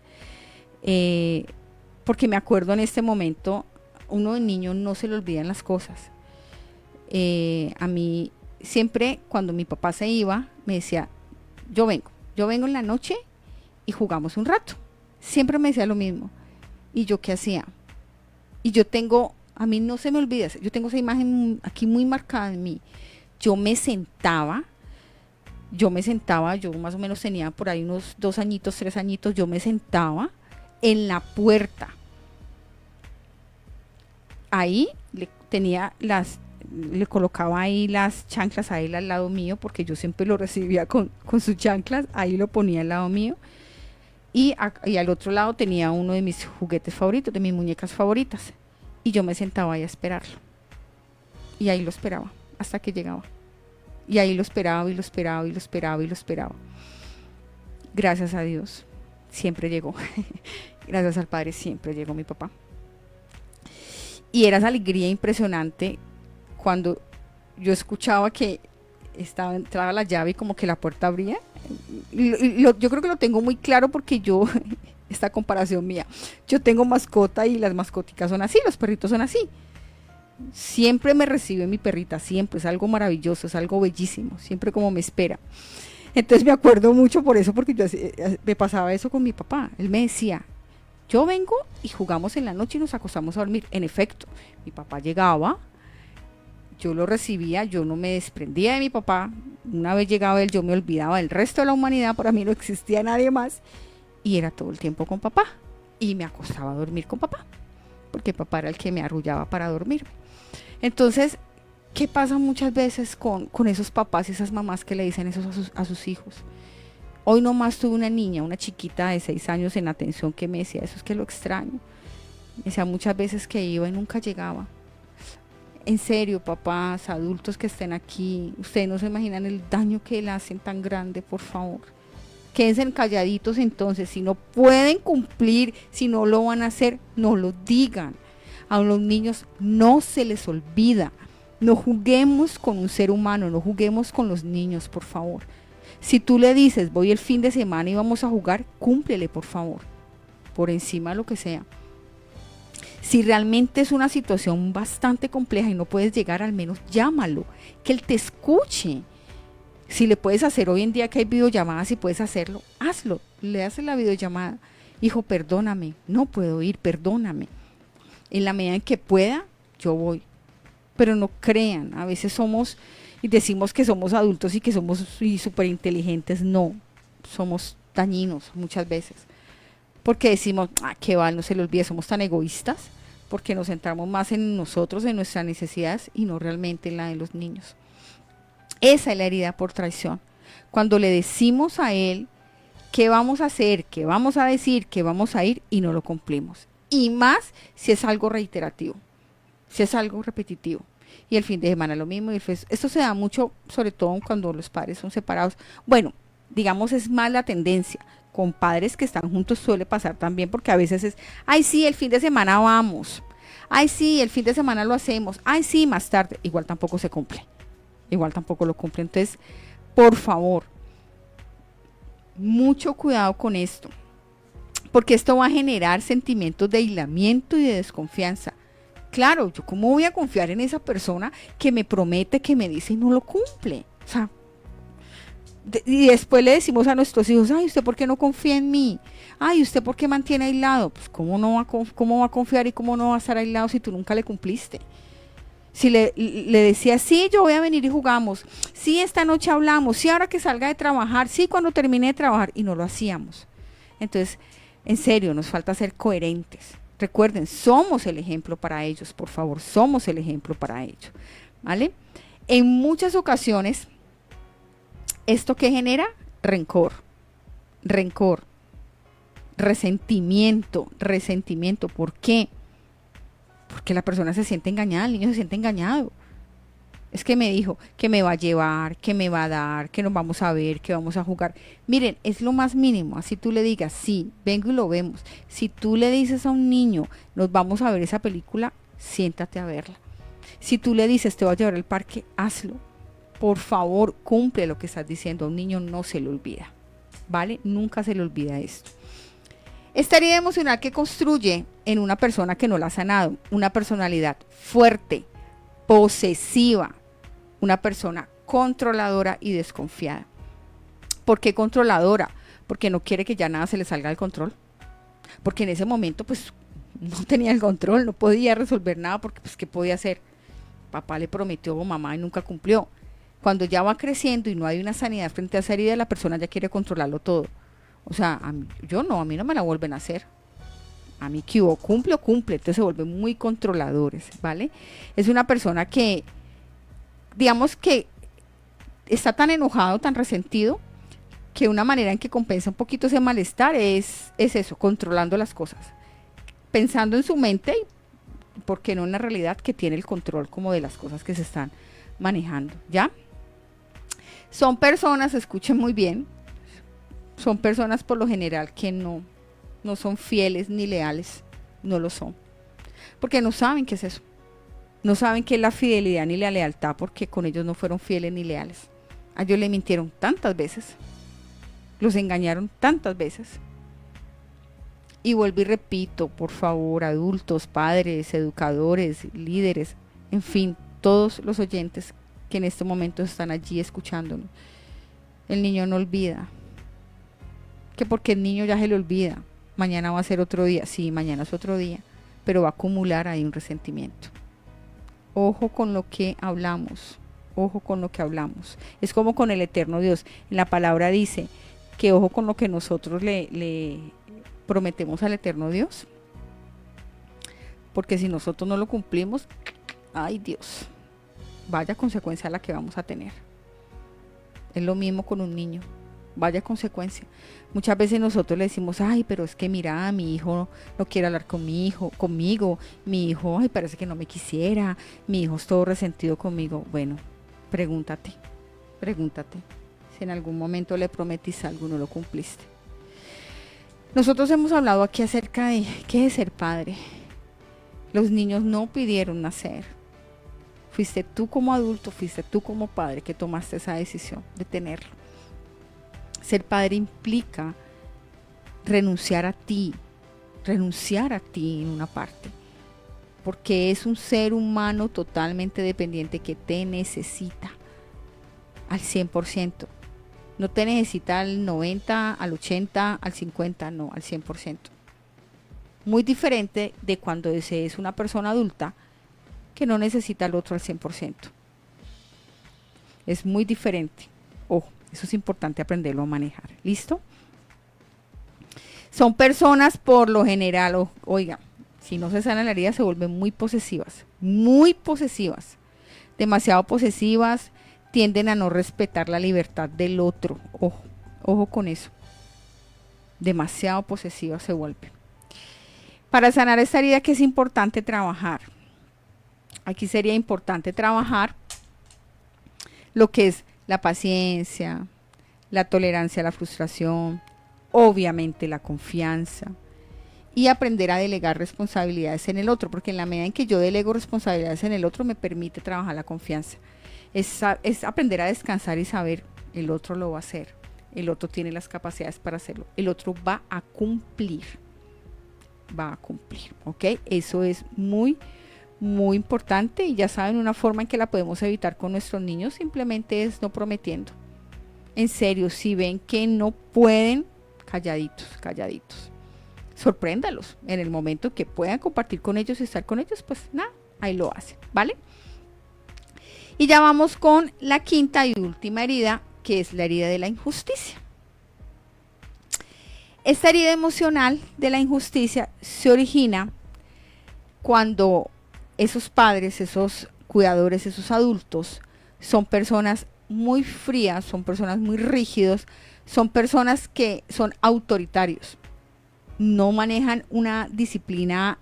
Porque me acuerdo en este momento, uno de niño no se le olvidan las cosas. A mí siempre cuando mi papá se iba, me decía, yo vengo en la noche y jugamos un rato. Siempre me decía lo mismo. ¿Y yo qué hacía? Y a mí no se me olvida, yo tengo esa imagen aquí muy marcada en mí. Yo me sentaba, yo más o menos tenía por ahí unos 2 añitos, 3 añitos, yo me sentaba en la puerta. Ahí le colocaba ahí las chanclas a él al lado mío, porque yo siempre lo recibía con sus chanclas, ahí lo ponía al lado mío. Y al otro lado tenía uno de mis juguetes favoritos, de mis muñecas favoritas. Y yo me sentaba ahí a esperarlo. Y ahí lo esperaba, hasta que llegaba. Y ahí lo esperaba, y lo esperaba, y lo esperaba, y lo esperaba. Gracias a Dios, siempre llegó. Gracias al Padre, siempre llegó mi papá. Y era esa alegría impresionante cuando yo escuchaba que entraba la llave y como que la puerta abría. Yo creo que lo tengo muy claro porque esta comparación mía, yo tengo mascota y las mascoticas son así, los perritos son así. Siempre me recibe mi perrita, siempre, es algo maravilloso, es algo bellísimo, siempre como me espera. Entonces me acuerdo mucho por eso, porque me pasaba eso con mi papá. Él me decía, yo vengo y jugamos en la noche y nos acostamos a dormir. En efecto, mi papá llegaba, yo lo recibía, yo no me desprendía de mi papá. Una vez llegaba él, yo me olvidaba del resto de la humanidad, para mí no existía nadie más. Y era todo el tiempo con papá. Y me acostaba a dormir con papá, porque papá era el que me arrullaba para dormir. Entonces, ¿qué pasa muchas veces con esos papás y esas mamás que le dicen eso a sus hijos? Hoy nomás tuve una niña, una chiquita de 6 años en atención, que me decía, eso es que lo extraño. Me decía muchas veces que iba y nunca llegaba. En serio, papás, adultos que estén aquí, ustedes no se imaginan el daño que le hacen tan grande, por favor. Quédense calladitos entonces, si no pueden cumplir, si no lo van a hacer, no lo digan. A los niños no se les olvida. No juguemos con un ser humano, no juguemos con los niños, por favor. Si tú le dices, voy el fin de semana y vamos a jugar, cúmplele, por favor, por encima de lo que sea. Si realmente es una situación bastante compleja y no puedes llegar, al menos llámalo, que él te escuche. Si le puedes hacer hoy en día que hay videollamadas y puedes hacerlo, hazlo, le haces la videollamada. Hijo, perdóname, no puedo ir, perdóname. En la medida en que pueda, yo voy. Pero no crean, a veces somos y decimos que somos adultos y que somos súper inteligentes. No, somos dañinos muchas veces. Porque decimos, qué va, no se le olvide, somos tan egoístas, porque nos centramos más en nosotros, en nuestras necesidades y no realmente en la de los niños. Esa es la herida por traición. Cuando le decimos a él qué vamos a hacer, qué vamos a decir, qué vamos a ir y no lo cumplimos. Y más si es algo reiterativo, si es algo repetitivo. Y el fin de semana lo mismo. Esto se da mucho, sobre todo cuando los padres son separados. Bueno, digamos es más la tendencia. Con padres que están juntos suele pasar también, porque a veces es, ay sí, el fin de semana vamos, ay sí, el fin de semana lo hacemos, ay sí, más tarde, igual tampoco se cumple, igual tampoco lo cumple. Entonces, por favor, mucho cuidado con esto, porque esto va a generar sentimientos de aislamiento y de desconfianza. Claro, yo cómo voy a confiar en esa persona que me promete, que me dice y no lo cumple. O sea, y después le decimos a nuestros hijos, ay, ¿usted por qué no confía en mí? Ay, ¿usted por qué mantiene aislado? Pues cómo va a confiar y cómo no va a estar aislado si tú nunca le cumpliste. Si le decía, sí, yo voy a venir y jugamos, sí, esta noche hablamos, sí, ahora que salga de trabajar, sí, cuando termine de trabajar, y no lo hacíamos. Entonces, en serio, nos falta ser coherentes. Recuerden, somos el ejemplo para ellos, por favor, somos el ejemplo para ellos, ¿vale? En muchas ocasiones, ¿esto qué genera? Rencor, resentimiento. ¿Por qué? porque la persona se siente engañada, el niño se siente engañado. Es que me dijo que me va a llevar, que me va a dar, que nos vamos a ver, que vamos a jugar. Miren, es lo más mínimo. Así tú le digas, sí, vengo y lo vemos. Si tú le dices a un niño, nos vamos a ver esa película, siéntate a verla. Si tú le dices, te voy a llevar al parque, hazlo. Por favor, cumple lo que estás diciendo. A un niño no se le olvida, ¿vale? Nunca se le olvida esto. Esta herida emocional que construye en una persona que no la ha sanado, una personalidad fuerte, posesiva, una persona controladora y desconfiada. ¿Por qué controladora? Porque no quiere que ya nada se le salga del control. Porque en ese momento pues no tenía el control, no podía resolver nada porque pues ¿qué podía hacer? Papá le prometió a mamá y nunca cumplió. Cuando ya va creciendo y no hay una sanidad frente a esa herida, la persona ya quiere controlarlo todo. O sea, a mí no me la vuelven a hacer. A mí que cumple o cumple, entonces se vuelven muy controladores, ¿vale? Es una persona que, digamos que está tan enojado, tan resentido, que una manera en que compensa un poquito ese malestar es eso, controlando las cosas, pensando en su mente y, ¿por qué no en la realidad que tiene el control como de las cosas que se están manejando, ¿ya? Son personas, escuchen muy bien, son personas por lo general que no son fieles ni leales, no lo son, porque no saben qué es eso, no saben qué es la fidelidad ni la lealtad, porque con ellos no fueron fieles ni leales, a ellos le mintieron tantas veces, los engañaron tantas veces. Y vuelvo y repito, por favor, adultos, padres, educadores, líderes, en fin, todos los oyentes que en este momento están allí escuchándonos, el niño no olvida, que porque el niño ya se le olvida, mañana va a ser otro día, sí, mañana es otro día, pero va a acumular ahí un resentimiento. Ojo con lo que hablamos, ojo con lo que hablamos. Es como con el eterno Dios. En la palabra dice que ojo con lo que nosotros le prometemos al eterno Dios, porque si nosotros no lo cumplimos, ay Dios, vaya consecuencia la que vamos a tener. Es lo mismo con un niño, vaya consecuencia. Muchas veces nosotros le decimos, ay, pero es que mira, mi hijo no quiere hablar conmigo, mi hijo, ay, parece que no me quisiera, mi hijo es todo resentido conmigo. Bueno, pregúntate, si en algún momento le prometiste algo y no lo cumpliste. Nosotros hemos hablado aquí acerca de qué es ser padre. Los niños no pidieron nacer. Fuiste tú como adulto, fuiste tú como padre que tomaste esa decisión de tenerlo. Ser padre implica renunciar a ti en una parte, porque es un ser humano totalmente dependiente que te necesita al 100%. No te necesita al 90, al 80, al 50, no, al 100%. Muy diferente de cuando es una persona adulta que no necesita al otro al 100%. Es muy diferente. Ojo, eso es importante aprenderlo a manejar. ¿Listo? Son personas por lo general, oiga, si no se sana la herida se vuelven muy posesivas, demasiado posesivas, tienden a no respetar la libertad del otro. Ojo con eso. Demasiado posesivas se vuelven. Para sanar esta herida, ¿qué es importante trabajar? Aquí sería importante trabajar lo que es la paciencia, la tolerancia a la frustración, obviamente la confianza y aprender a delegar responsabilidades en el otro, porque en la medida en que yo delego responsabilidades en el otro me permite trabajar la confianza. Es aprender a descansar y saber, el otro lo va a hacer, el otro tiene las capacidades para hacerlo, el otro va a cumplir, ¿ok? Eso es muy importante y ya saben, una forma en que la podemos evitar con nuestros niños simplemente es no prometiendo. En serio, si ven que no pueden, calladitos. Sorpréndalos en el momento que puedan compartir con ellos y estar con ellos, pues nada, ahí lo hacen, ¿vale? Y ya vamos con la quinta y última herida, que es la herida de la injusticia. Esta herida emocional de la injusticia se origina cuando esos padres, esos cuidadores, esos adultos son personas muy frías, son personas muy rígidos, son personas que son autoritarios, no manejan una disciplina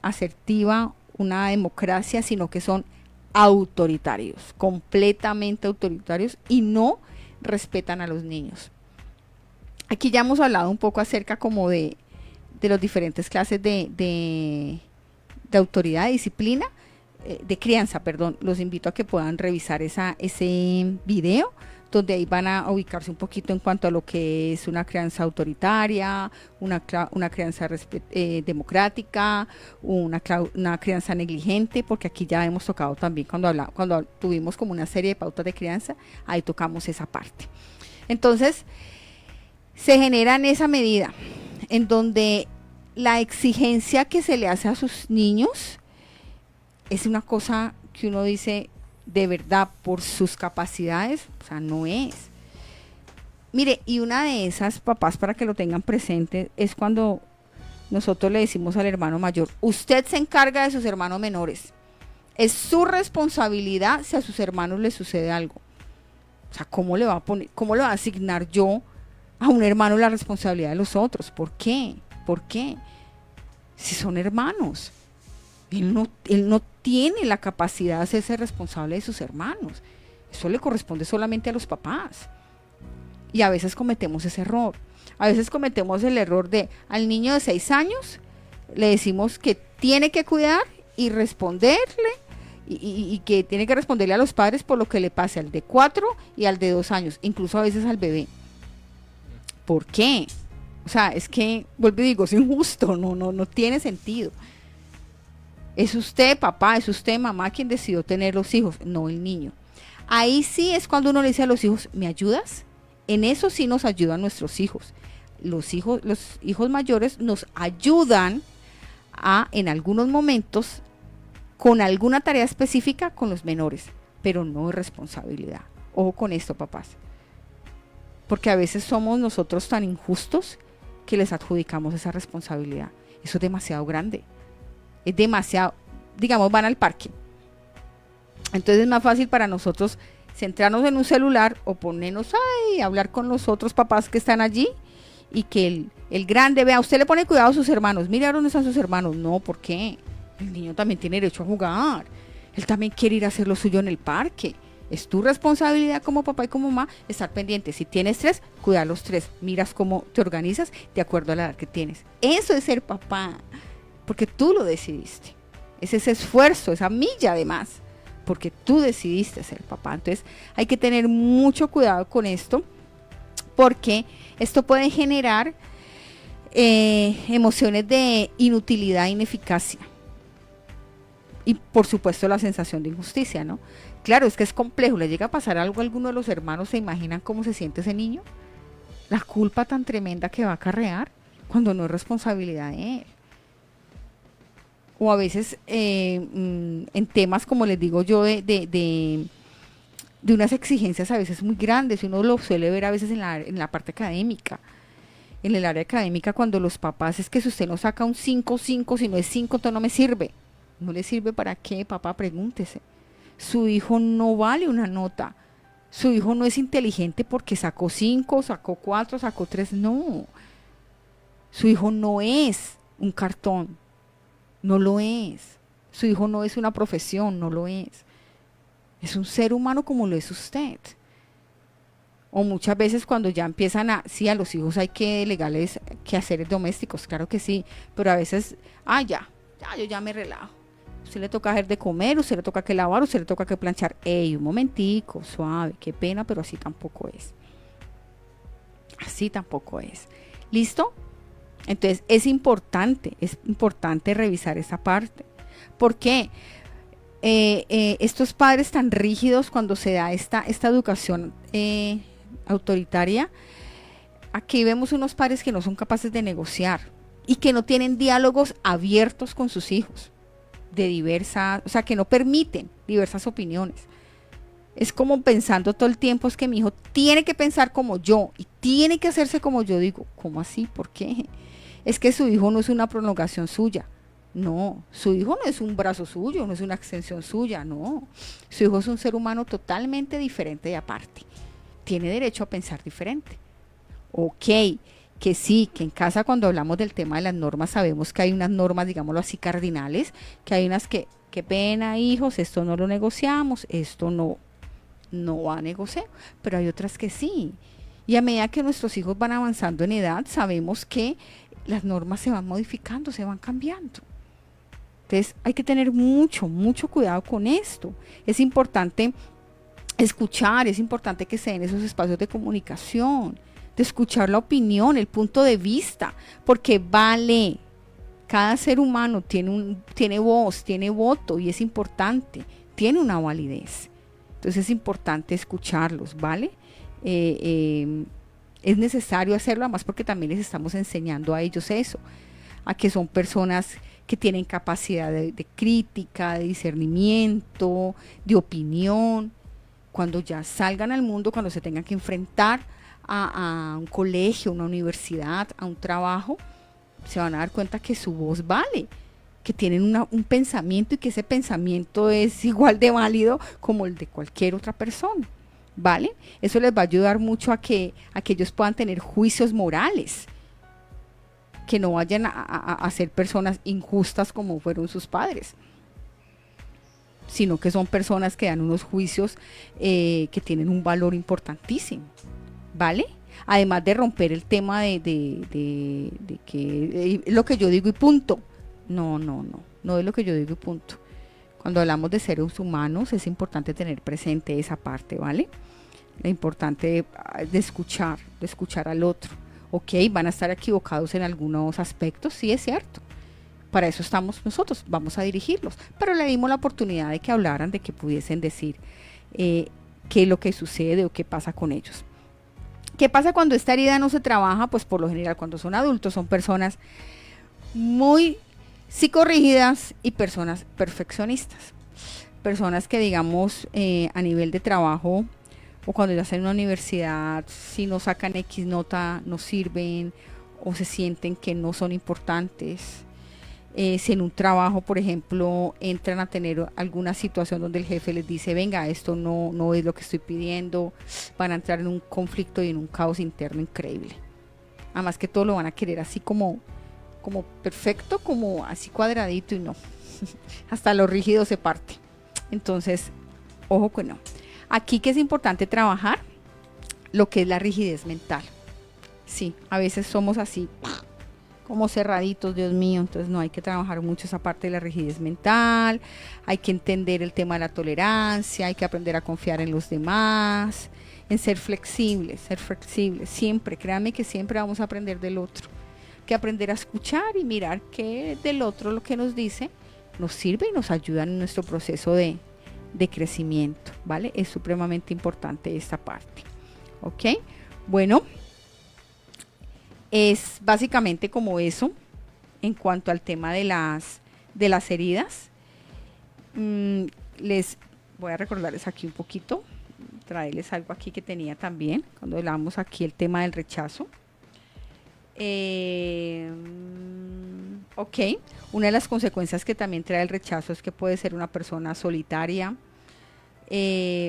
asertiva una democracia, sino que son autoritarios, completamente autoritarios, y no respetan a los niños. Aquí ya hemos hablado un poco acerca como de las diferentes clases de autoridad, de disciplina, de crianza, perdón. Los invito a que puedan revisar ese video, donde ahí van a ubicarse un poquito en cuanto a lo que es una crianza autoritaria, una crianza democrática, una crianza negligente, porque aquí ya hemos tocado también cuando tuvimos como una serie de pautas de crianza, ahí tocamos esa parte. Entonces, se genera en esa medida en donde la exigencia que se le hace a sus niños es una cosa que uno dice, de verdad, por sus capacidades, o sea, no es. Mire, y una de esas, papás, para que lo tengan presente, es cuando nosotros le decimos al hermano mayor, usted se encarga de sus hermanos menores. Es su responsabilidad si a sus hermanos les sucede algo. O sea, ¿cómo le va a asignar yo a un hermano la responsabilidad de los otros? ¿Por qué? ¿Por qué? Si son hermanos. Él no tiene la capacidad de hacerse responsable de sus hermanos. Eso le corresponde solamente a los papás. Y a veces cometemos ese error. A veces cometemos el error de al niño de 6 años le decimos que tiene que cuidar y responderle y que tiene que responderle a los padres por lo que le pase al de 4 y al de 2 años, incluso a veces al bebé. ¿Por qué? O sea, es que, vuelvo y digo, es injusto, no tiene sentido. Es usted, papá, es usted, mamá, quien decidió tener los hijos, no el niño. Ahí sí es cuando uno le dice a los hijos, ¿me ayudas? En eso sí nos ayudan nuestros hijos. Los hijos mayores nos ayudan en algunos momentos, con alguna tarea específica con los menores, pero no es responsabilidad. Ojo con esto, papás. Porque a veces somos nosotros tan injustos que les adjudicamos esa responsabilidad. Eso es demasiado grande. Es demasiado, digamos, van al parque. Entonces es más fácil para nosotros centrarnos en un celular o ponernos a hablar con los otros papás que están allí y que el grande vea, usted le pone cuidado a sus hermanos, mire a dónde están sus hermanos. No, ¿por qué? El niño también tiene derecho a jugar. Él también quiere ir a hacer lo suyo en el parque. Es tu responsabilidad como papá y como mamá estar pendiente. Si tienes 3, cuidar los 3. Miras cómo te organizas de acuerdo a la edad que tienes. Eso es ser papá. Porque tú lo decidiste. Es ese esfuerzo, esa milla además, porque tú decidiste ser papá. Entonces hay que tener mucho cuidado con esto, porque esto puede generar emociones de inutilidad e ineficacia. Y por supuesto la sensación de injusticia, ¿no? Claro, es que es complejo. Le llega a pasar algo a alguno de los hermanos, ¿se imaginan cómo se siente ese niño? La culpa tan tremenda que va a acarrear cuando no es responsabilidad de él. O a veces en temas, como les digo yo, de unas exigencias a veces muy grandes, y uno lo suele ver a veces en la parte académica. En el área académica, cuando los papás, es que si usted no saca un 5, si no es 5, entonces no me sirve. ¿No le sirve para qué, papá? Pregúntese. Su hijo no vale una nota. Su hijo no es inteligente porque sacó 5, sacó 4, sacó 3. No. Su hijo no es un cartón. No lo es. Su hijo no es una profesión, no lo es. Es un ser humano como lo es usted. O muchas veces cuando ya empiezan sí, a los hijos hay que delegarles quehaceres domésticos, claro que sí, pero a veces, yo ya me relajo. Usted le toca hacer de comer, usted le toca que lavar, usted le toca que planchar. Ey, un momentico, suave, qué pena, pero así tampoco es. Así tampoco es. ¿Listo? Entonces es importante revisar esa parte. ¿Por qué? Estos padres tan rígidos, cuando se da esta educación autoritaria, aquí vemos unos padres que no son capaces de negociar y que no tienen diálogos abiertos con sus hijos, o sea, que no permiten diversas opiniones. Es como pensando todo el tiempo, es que mi hijo tiene que pensar como yo y tiene que hacerse como yo. Digo, ¿cómo así? ¿Por qué? Es que su hijo no es una prolongación suya. No, su hijo no es un brazo suyo, no es una extensión suya, no. Su hijo es un ser humano totalmente diferente y aparte. Tiene derecho a pensar diferente. Ok, que sí, que en casa cuando hablamos del tema de las normas sabemos que hay unas normas, digámoslo así, cardinales, que hay unas que, qué pena hijos, esto no lo negociamos, esto no va a negociar, pero hay otras que sí. Y a medida que nuestros hijos van avanzando en edad, sabemos que las normas se van modificando, se van cambiando. Entonces hay que tener mucho cuidado con esto. Es importante escuchar, es importante que se den esos espacios de comunicación, de escuchar la opinión, el punto de vista, porque vale. Cada ser humano tiene voz, tiene voto y es importante, tiene una validez. Entonces es importante escucharlos, ¿vale? Es necesario hacerlo, además porque también les estamos enseñando a ellos eso, a que son personas que tienen capacidad de crítica, de discernimiento, de opinión. Cuando ya salgan al mundo, cuando se tengan que enfrentar a un colegio, a una universidad, a un trabajo, se van a dar cuenta que su voz vale, que tienen un pensamiento y que ese pensamiento es igual de válido como el de cualquier otra persona, ¿vale? Eso les va a ayudar mucho a que ellos puedan tener juicios morales, que no vayan a ser personas injustas como fueron sus padres, sino que son personas que dan unos juicios que tienen un valor importantísimo, ¿vale? Además de romper el tema de que lo que yo digo y punto. No es lo que yo digo y punto. Cuando hablamos de seres humanos es importante tener presente esa parte, ¿vale? Lo importante de escuchar al otro. Ok, van a estar equivocados en algunos aspectos, sí es cierto. Para eso estamos nosotros, vamos a dirigirlos. Pero le dimos la oportunidad de que hablaran, de que pudiesen decir qué es lo que sucede o qué pasa con ellos. ¿Qué pasa cuando esta herida no se trabaja? Pues por lo general cuando son adultos son personas muy psicorrígidas y personas perfeccionistas. Personas que digamos a nivel de trabajo o cuando ya están en una universidad, si no sacan X nota no sirven o se sienten que no son importantes. Si en un trabajo, por ejemplo, entran a tener alguna situación donde el jefe les dice, venga, esto no es lo que estoy pidiendo, van a entrar en un conflicto y en un caos interno increíble. Además que todo lo van a querer así como perfecto, como así cuadradito y no. Hasta lo rígido se parte. Entonces, ojo que no. Aquí que es importante trabajar lo que es la rigidez mental. Sí, a veces somos así como cerraditos, Dios mío, entonces no hay que trabajar mucho esa parte de la rigidez mental, hay que entender el tema de la tolerancia, hay que aprender a confiar en los demás, en ser flexibles, siempre, créanme que siempre vamos a aprender del otro, que aprender a escuchar y mirar qué del otro lo que nos dice nos sirve y nos ayuda en nuestro proceso de crecimiento, ¿vale? Es supremamente importante esta parte, ¿ok? Bueno, es básicamente como eso en cuanto al tema de las heridas. Les voy a recordarles aquí un poquito, traerles algo aquí que tenía también cuando hablamos aquí el tema del rechazo. Ok, una de las consecuencias que también trae el rechazo es que puede ser una persona solitaria,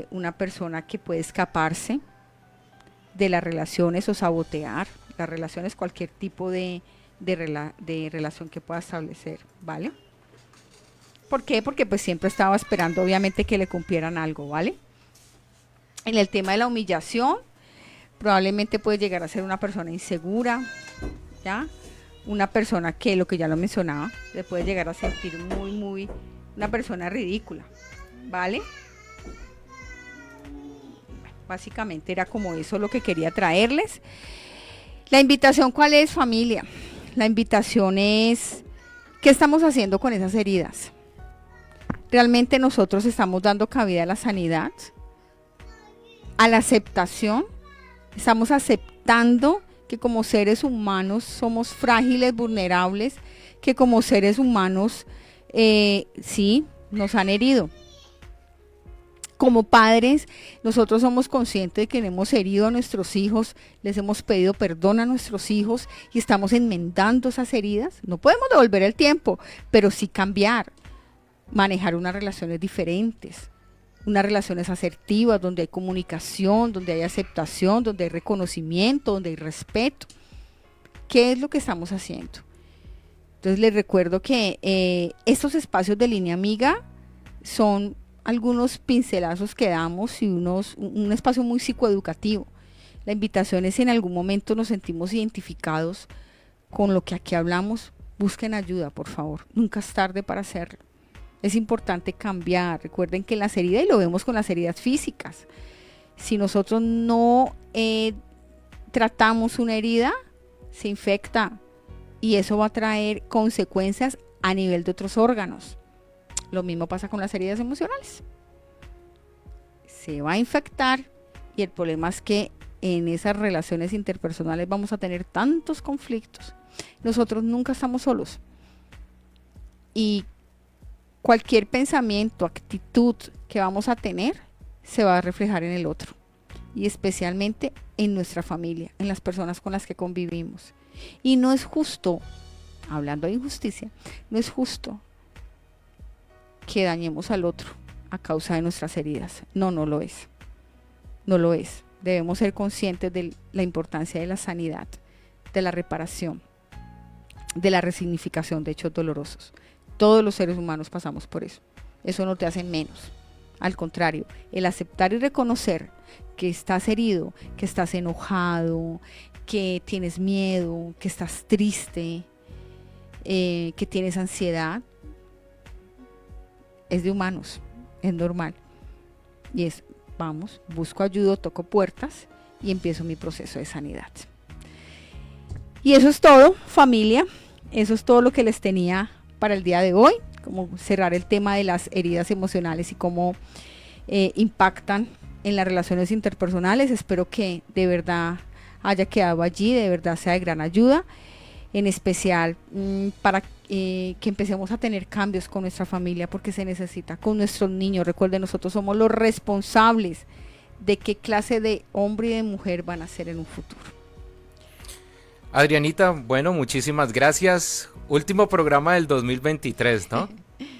una persona que puede escaparse de las relaciones o sabotear las relaciones, cualquier tipo de relación que pueda establecer, ¿vale? ¿Por qué? Porque pues siempre estaba esperando obviamente que le cumplieran algo, ¿vale? En el tema de la humillación, probablemente puede llegar a ser una persona insegura, ¿ya? Una persona que, lo que ya lo mencionaba, se puede llegar a sentir muy, una persona ridícula, ¿vale? Básicamente era como eso lo que quería traerles. La invitación, ¿cuál es, familia? La invitación es, ¿qué estamos haciendo con esas heridas? ¿Realmente nosotros estamos dando cabida a la sanidad? ¿A la aceptación? ¿Estamos aceptando que como seres humanos somos frágiles, vulnerables, que como seres humanos sí, nos han herido? Como padres, nosotros somos conscientes de que hemos herido a nuestros hijos, les hemos pedido perdón a nuestros hijos y estamos enmendando esas heridas. No podemos devolver el tiempo, pero sí cambiar, manejar unas relaciones diferentes, unas relaciones asertivas, donde hay comunicación, donde hay aceptación, donde hay reconocimiento, donde hay respeto. ¿Qué es lo que estamos haciendo? Entonces les recuerdo que estos espacios de Línea Amiga son algunos pincelazos que damos y un espacio muy psicoeducativo. La invitación es si en algún momento nos sentimos identificados con lo que aquí hablamos, busquen ayuda, por favor. Nunca es tarde para hacerlo. Es importante cambiar. Recuerden que las heridas, y lo vemos con las heridas físicas, si nosotros no tratamos una herida, se infecta y eso va a traer consecuencias a nivel de otros órganos. Lo mismo pasa con las heridas emocionales. Se va a infectar y el problema es que en esas relaciones interpersonales vamos a tener tantos conflictos. Nosotros nunca estamos solos. Y cualquier pensamiento, actitud que vamos a tener se va a reflejar en el otro. Y especialmente en nuestra familia, en las personas con las que convivimos. Y no es justo, hablando de injusticia, no es justo que dañemos al otro a causa de nuestras heridas. No, no lo es. No lo es. Debemos ser conscientes de la importancia de la sanidad, de la reparación, de la resignificación de hechos dolorosos. Todos los seres humanos pasamos por eso. Eso no te hace menos. Al contrario, el aceptar y reconocer que estás herido, que estás enojado, que tienes miedo, que estás triste, que tienes ansiedad, es de humanos, es normal. Y es, vamos, busco ayuda, toco puertas y empiezo mi proceso de sanidad. Y eso es todo, familia. Eso es todo lo que les tenía para el día de hoy. Como cerrar el tema de las heridas emocionales y cómo impactan en las relaciones interpersonales. Espero que de verdad haya quedado allí, de verdad sea de gran ayuda, en especial para que empecemos a tener cambios con nuestra familia, porque se necesita, con nuestros niños. Recuerden, nosotros somos los responsables de qué clase de hombre y de mujer van a ser en un futuro. Adrianita, bueno, muchísimas gracias. Último programa del 2023, ¿no?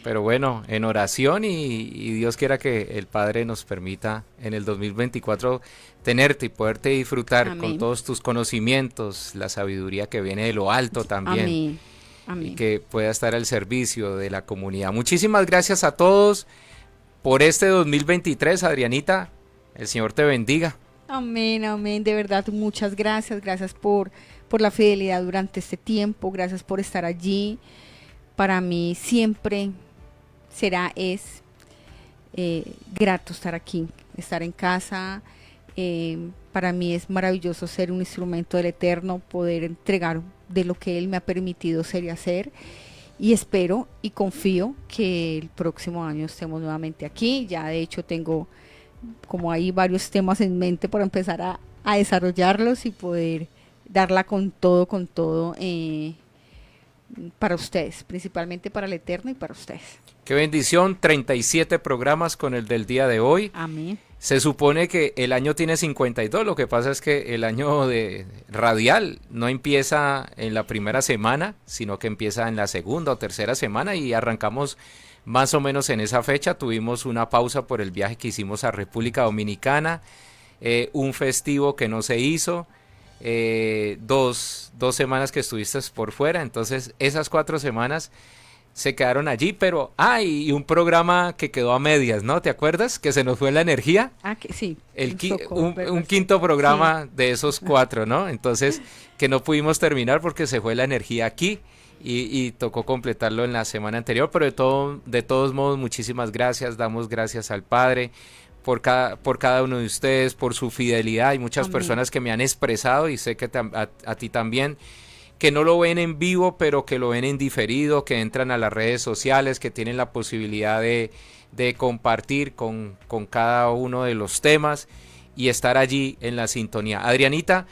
Pero bueno, en oración y Dios quiera que el Padre nos permita en el 2024 tenerte y poderte disfrutar. Amén. Con todos tus conocimientos, la sabiduría que viene de lo alto también. Amén. Amén. Y que pueda estar al servicio de la comunidad. Muchísimas gracias a todos por este 2023, Adrianita. El Señor te bendiga. Amén, amén. De verdad, muchas gracias. Gracias por la fidelidad durante este tiempo. Gracias por estar allí. Para mí siempre es grato estar aquí, estar en casa. Para mí es maravilloso ser un instrumento del Eterno, poder entregar de lo que Él me ha permitido ser y hacer. Y espero y confío que el próximo año estemos nuevamente aquí. Ya de hecho tengo como ahí varios temas en mente para empezar a desarrollarlos y poder darla con todo para ustedes, principalmente para el Eterno y para ustedes. Qué bendición, 37 programas con el del día de hoy. Amén. Se supone que el año tiene 52, lo que pasa es que el año de radial no empieza en la primera semana, sino que empieza en la segunda o tercera semana y arrancamos más o menos en esa fecha. Tuvimos una pausa por el viaje que hicimos a República Dominicana, un festivo que no se hizo, dos semanas que estuviste por fuera, entonces esas 4 semanas se quedaron allí, pero y un programa que quedó a medias, ¿no? ¿Te acuerdas? Que se nos fue la energía. Que sí. Un quinto programa sí, de esos 4, ¿no? Entonces, que no pudimos terminar porque se fue la energía aquí y tocó completarlo en la semana anterior, pero de todos modos, muchísimas gracias, damos gracias al Padre por cada uno de ustedes, por su fidelidad. Hay muchas personas que me han expresado y sé que a ti también, que no lo ven en vivo, pero que lo ven en diferido, que entran a las redes sociales, que tienen la posibilidad de compartir con cada uno de los temas y estar allí en la sintonía. Adrianita,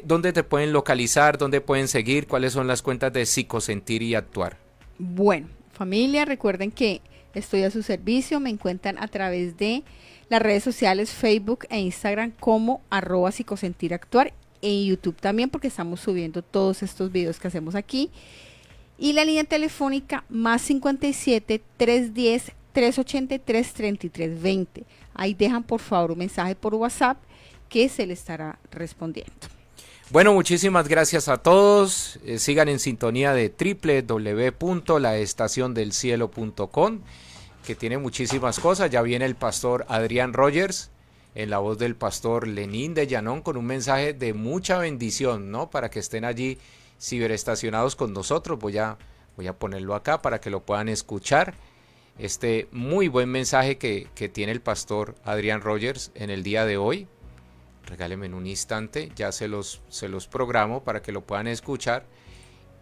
¿dónde te pueden localizar? ¿Dónde pueden seguir? ¿Cuáles son las cuentas de Psicosentir y Actuar? Bueno, familia, recuerden que estoy a su servicio. Me encuentran a través de las redes sociales Facebook e Instagram como @psicosentiractuar. En YouTube también, porque estamos subiendo todos estos videos que hacemos aquí. Y la línea telefónica +57 310 383 3320. Ahí dejan por favor un mensaje por WhatsApp que se le estará respondiendo. Bueno, muchísimas gracias a todos. Sigan en sintonía de www.laestaciondelcielo.com, que tiene muchísimas cosas. Ya viene el pastor Adrián Rogers en la voz del pastor Lenín de Llanón con un mensaje de mucha bendición, ¿no? Para que estén allí ciberestacionados con nosotros. Voy a ponerlo acá para que lo puedan escuchar. Este muy buen mensaje que tiene el pastor Adrián Rogers en el día de hoy. Regálenme en un instante, ya se los programo para que lo puedan escuchar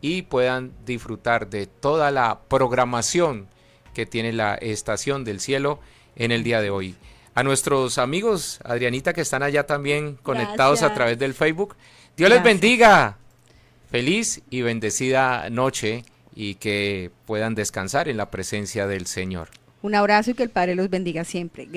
y puedan disfrutar de toda la programación que tiene la Estación del Cielo en el día de hoy. A nuestros amigos, Adrianita, que están allá también conectados a través del Facebook, Dios les bendiga. Feliz y bendecida noche y que puedan descansar en la presencia del Señor. Un abrazo y que el Padre los bendiga siempre.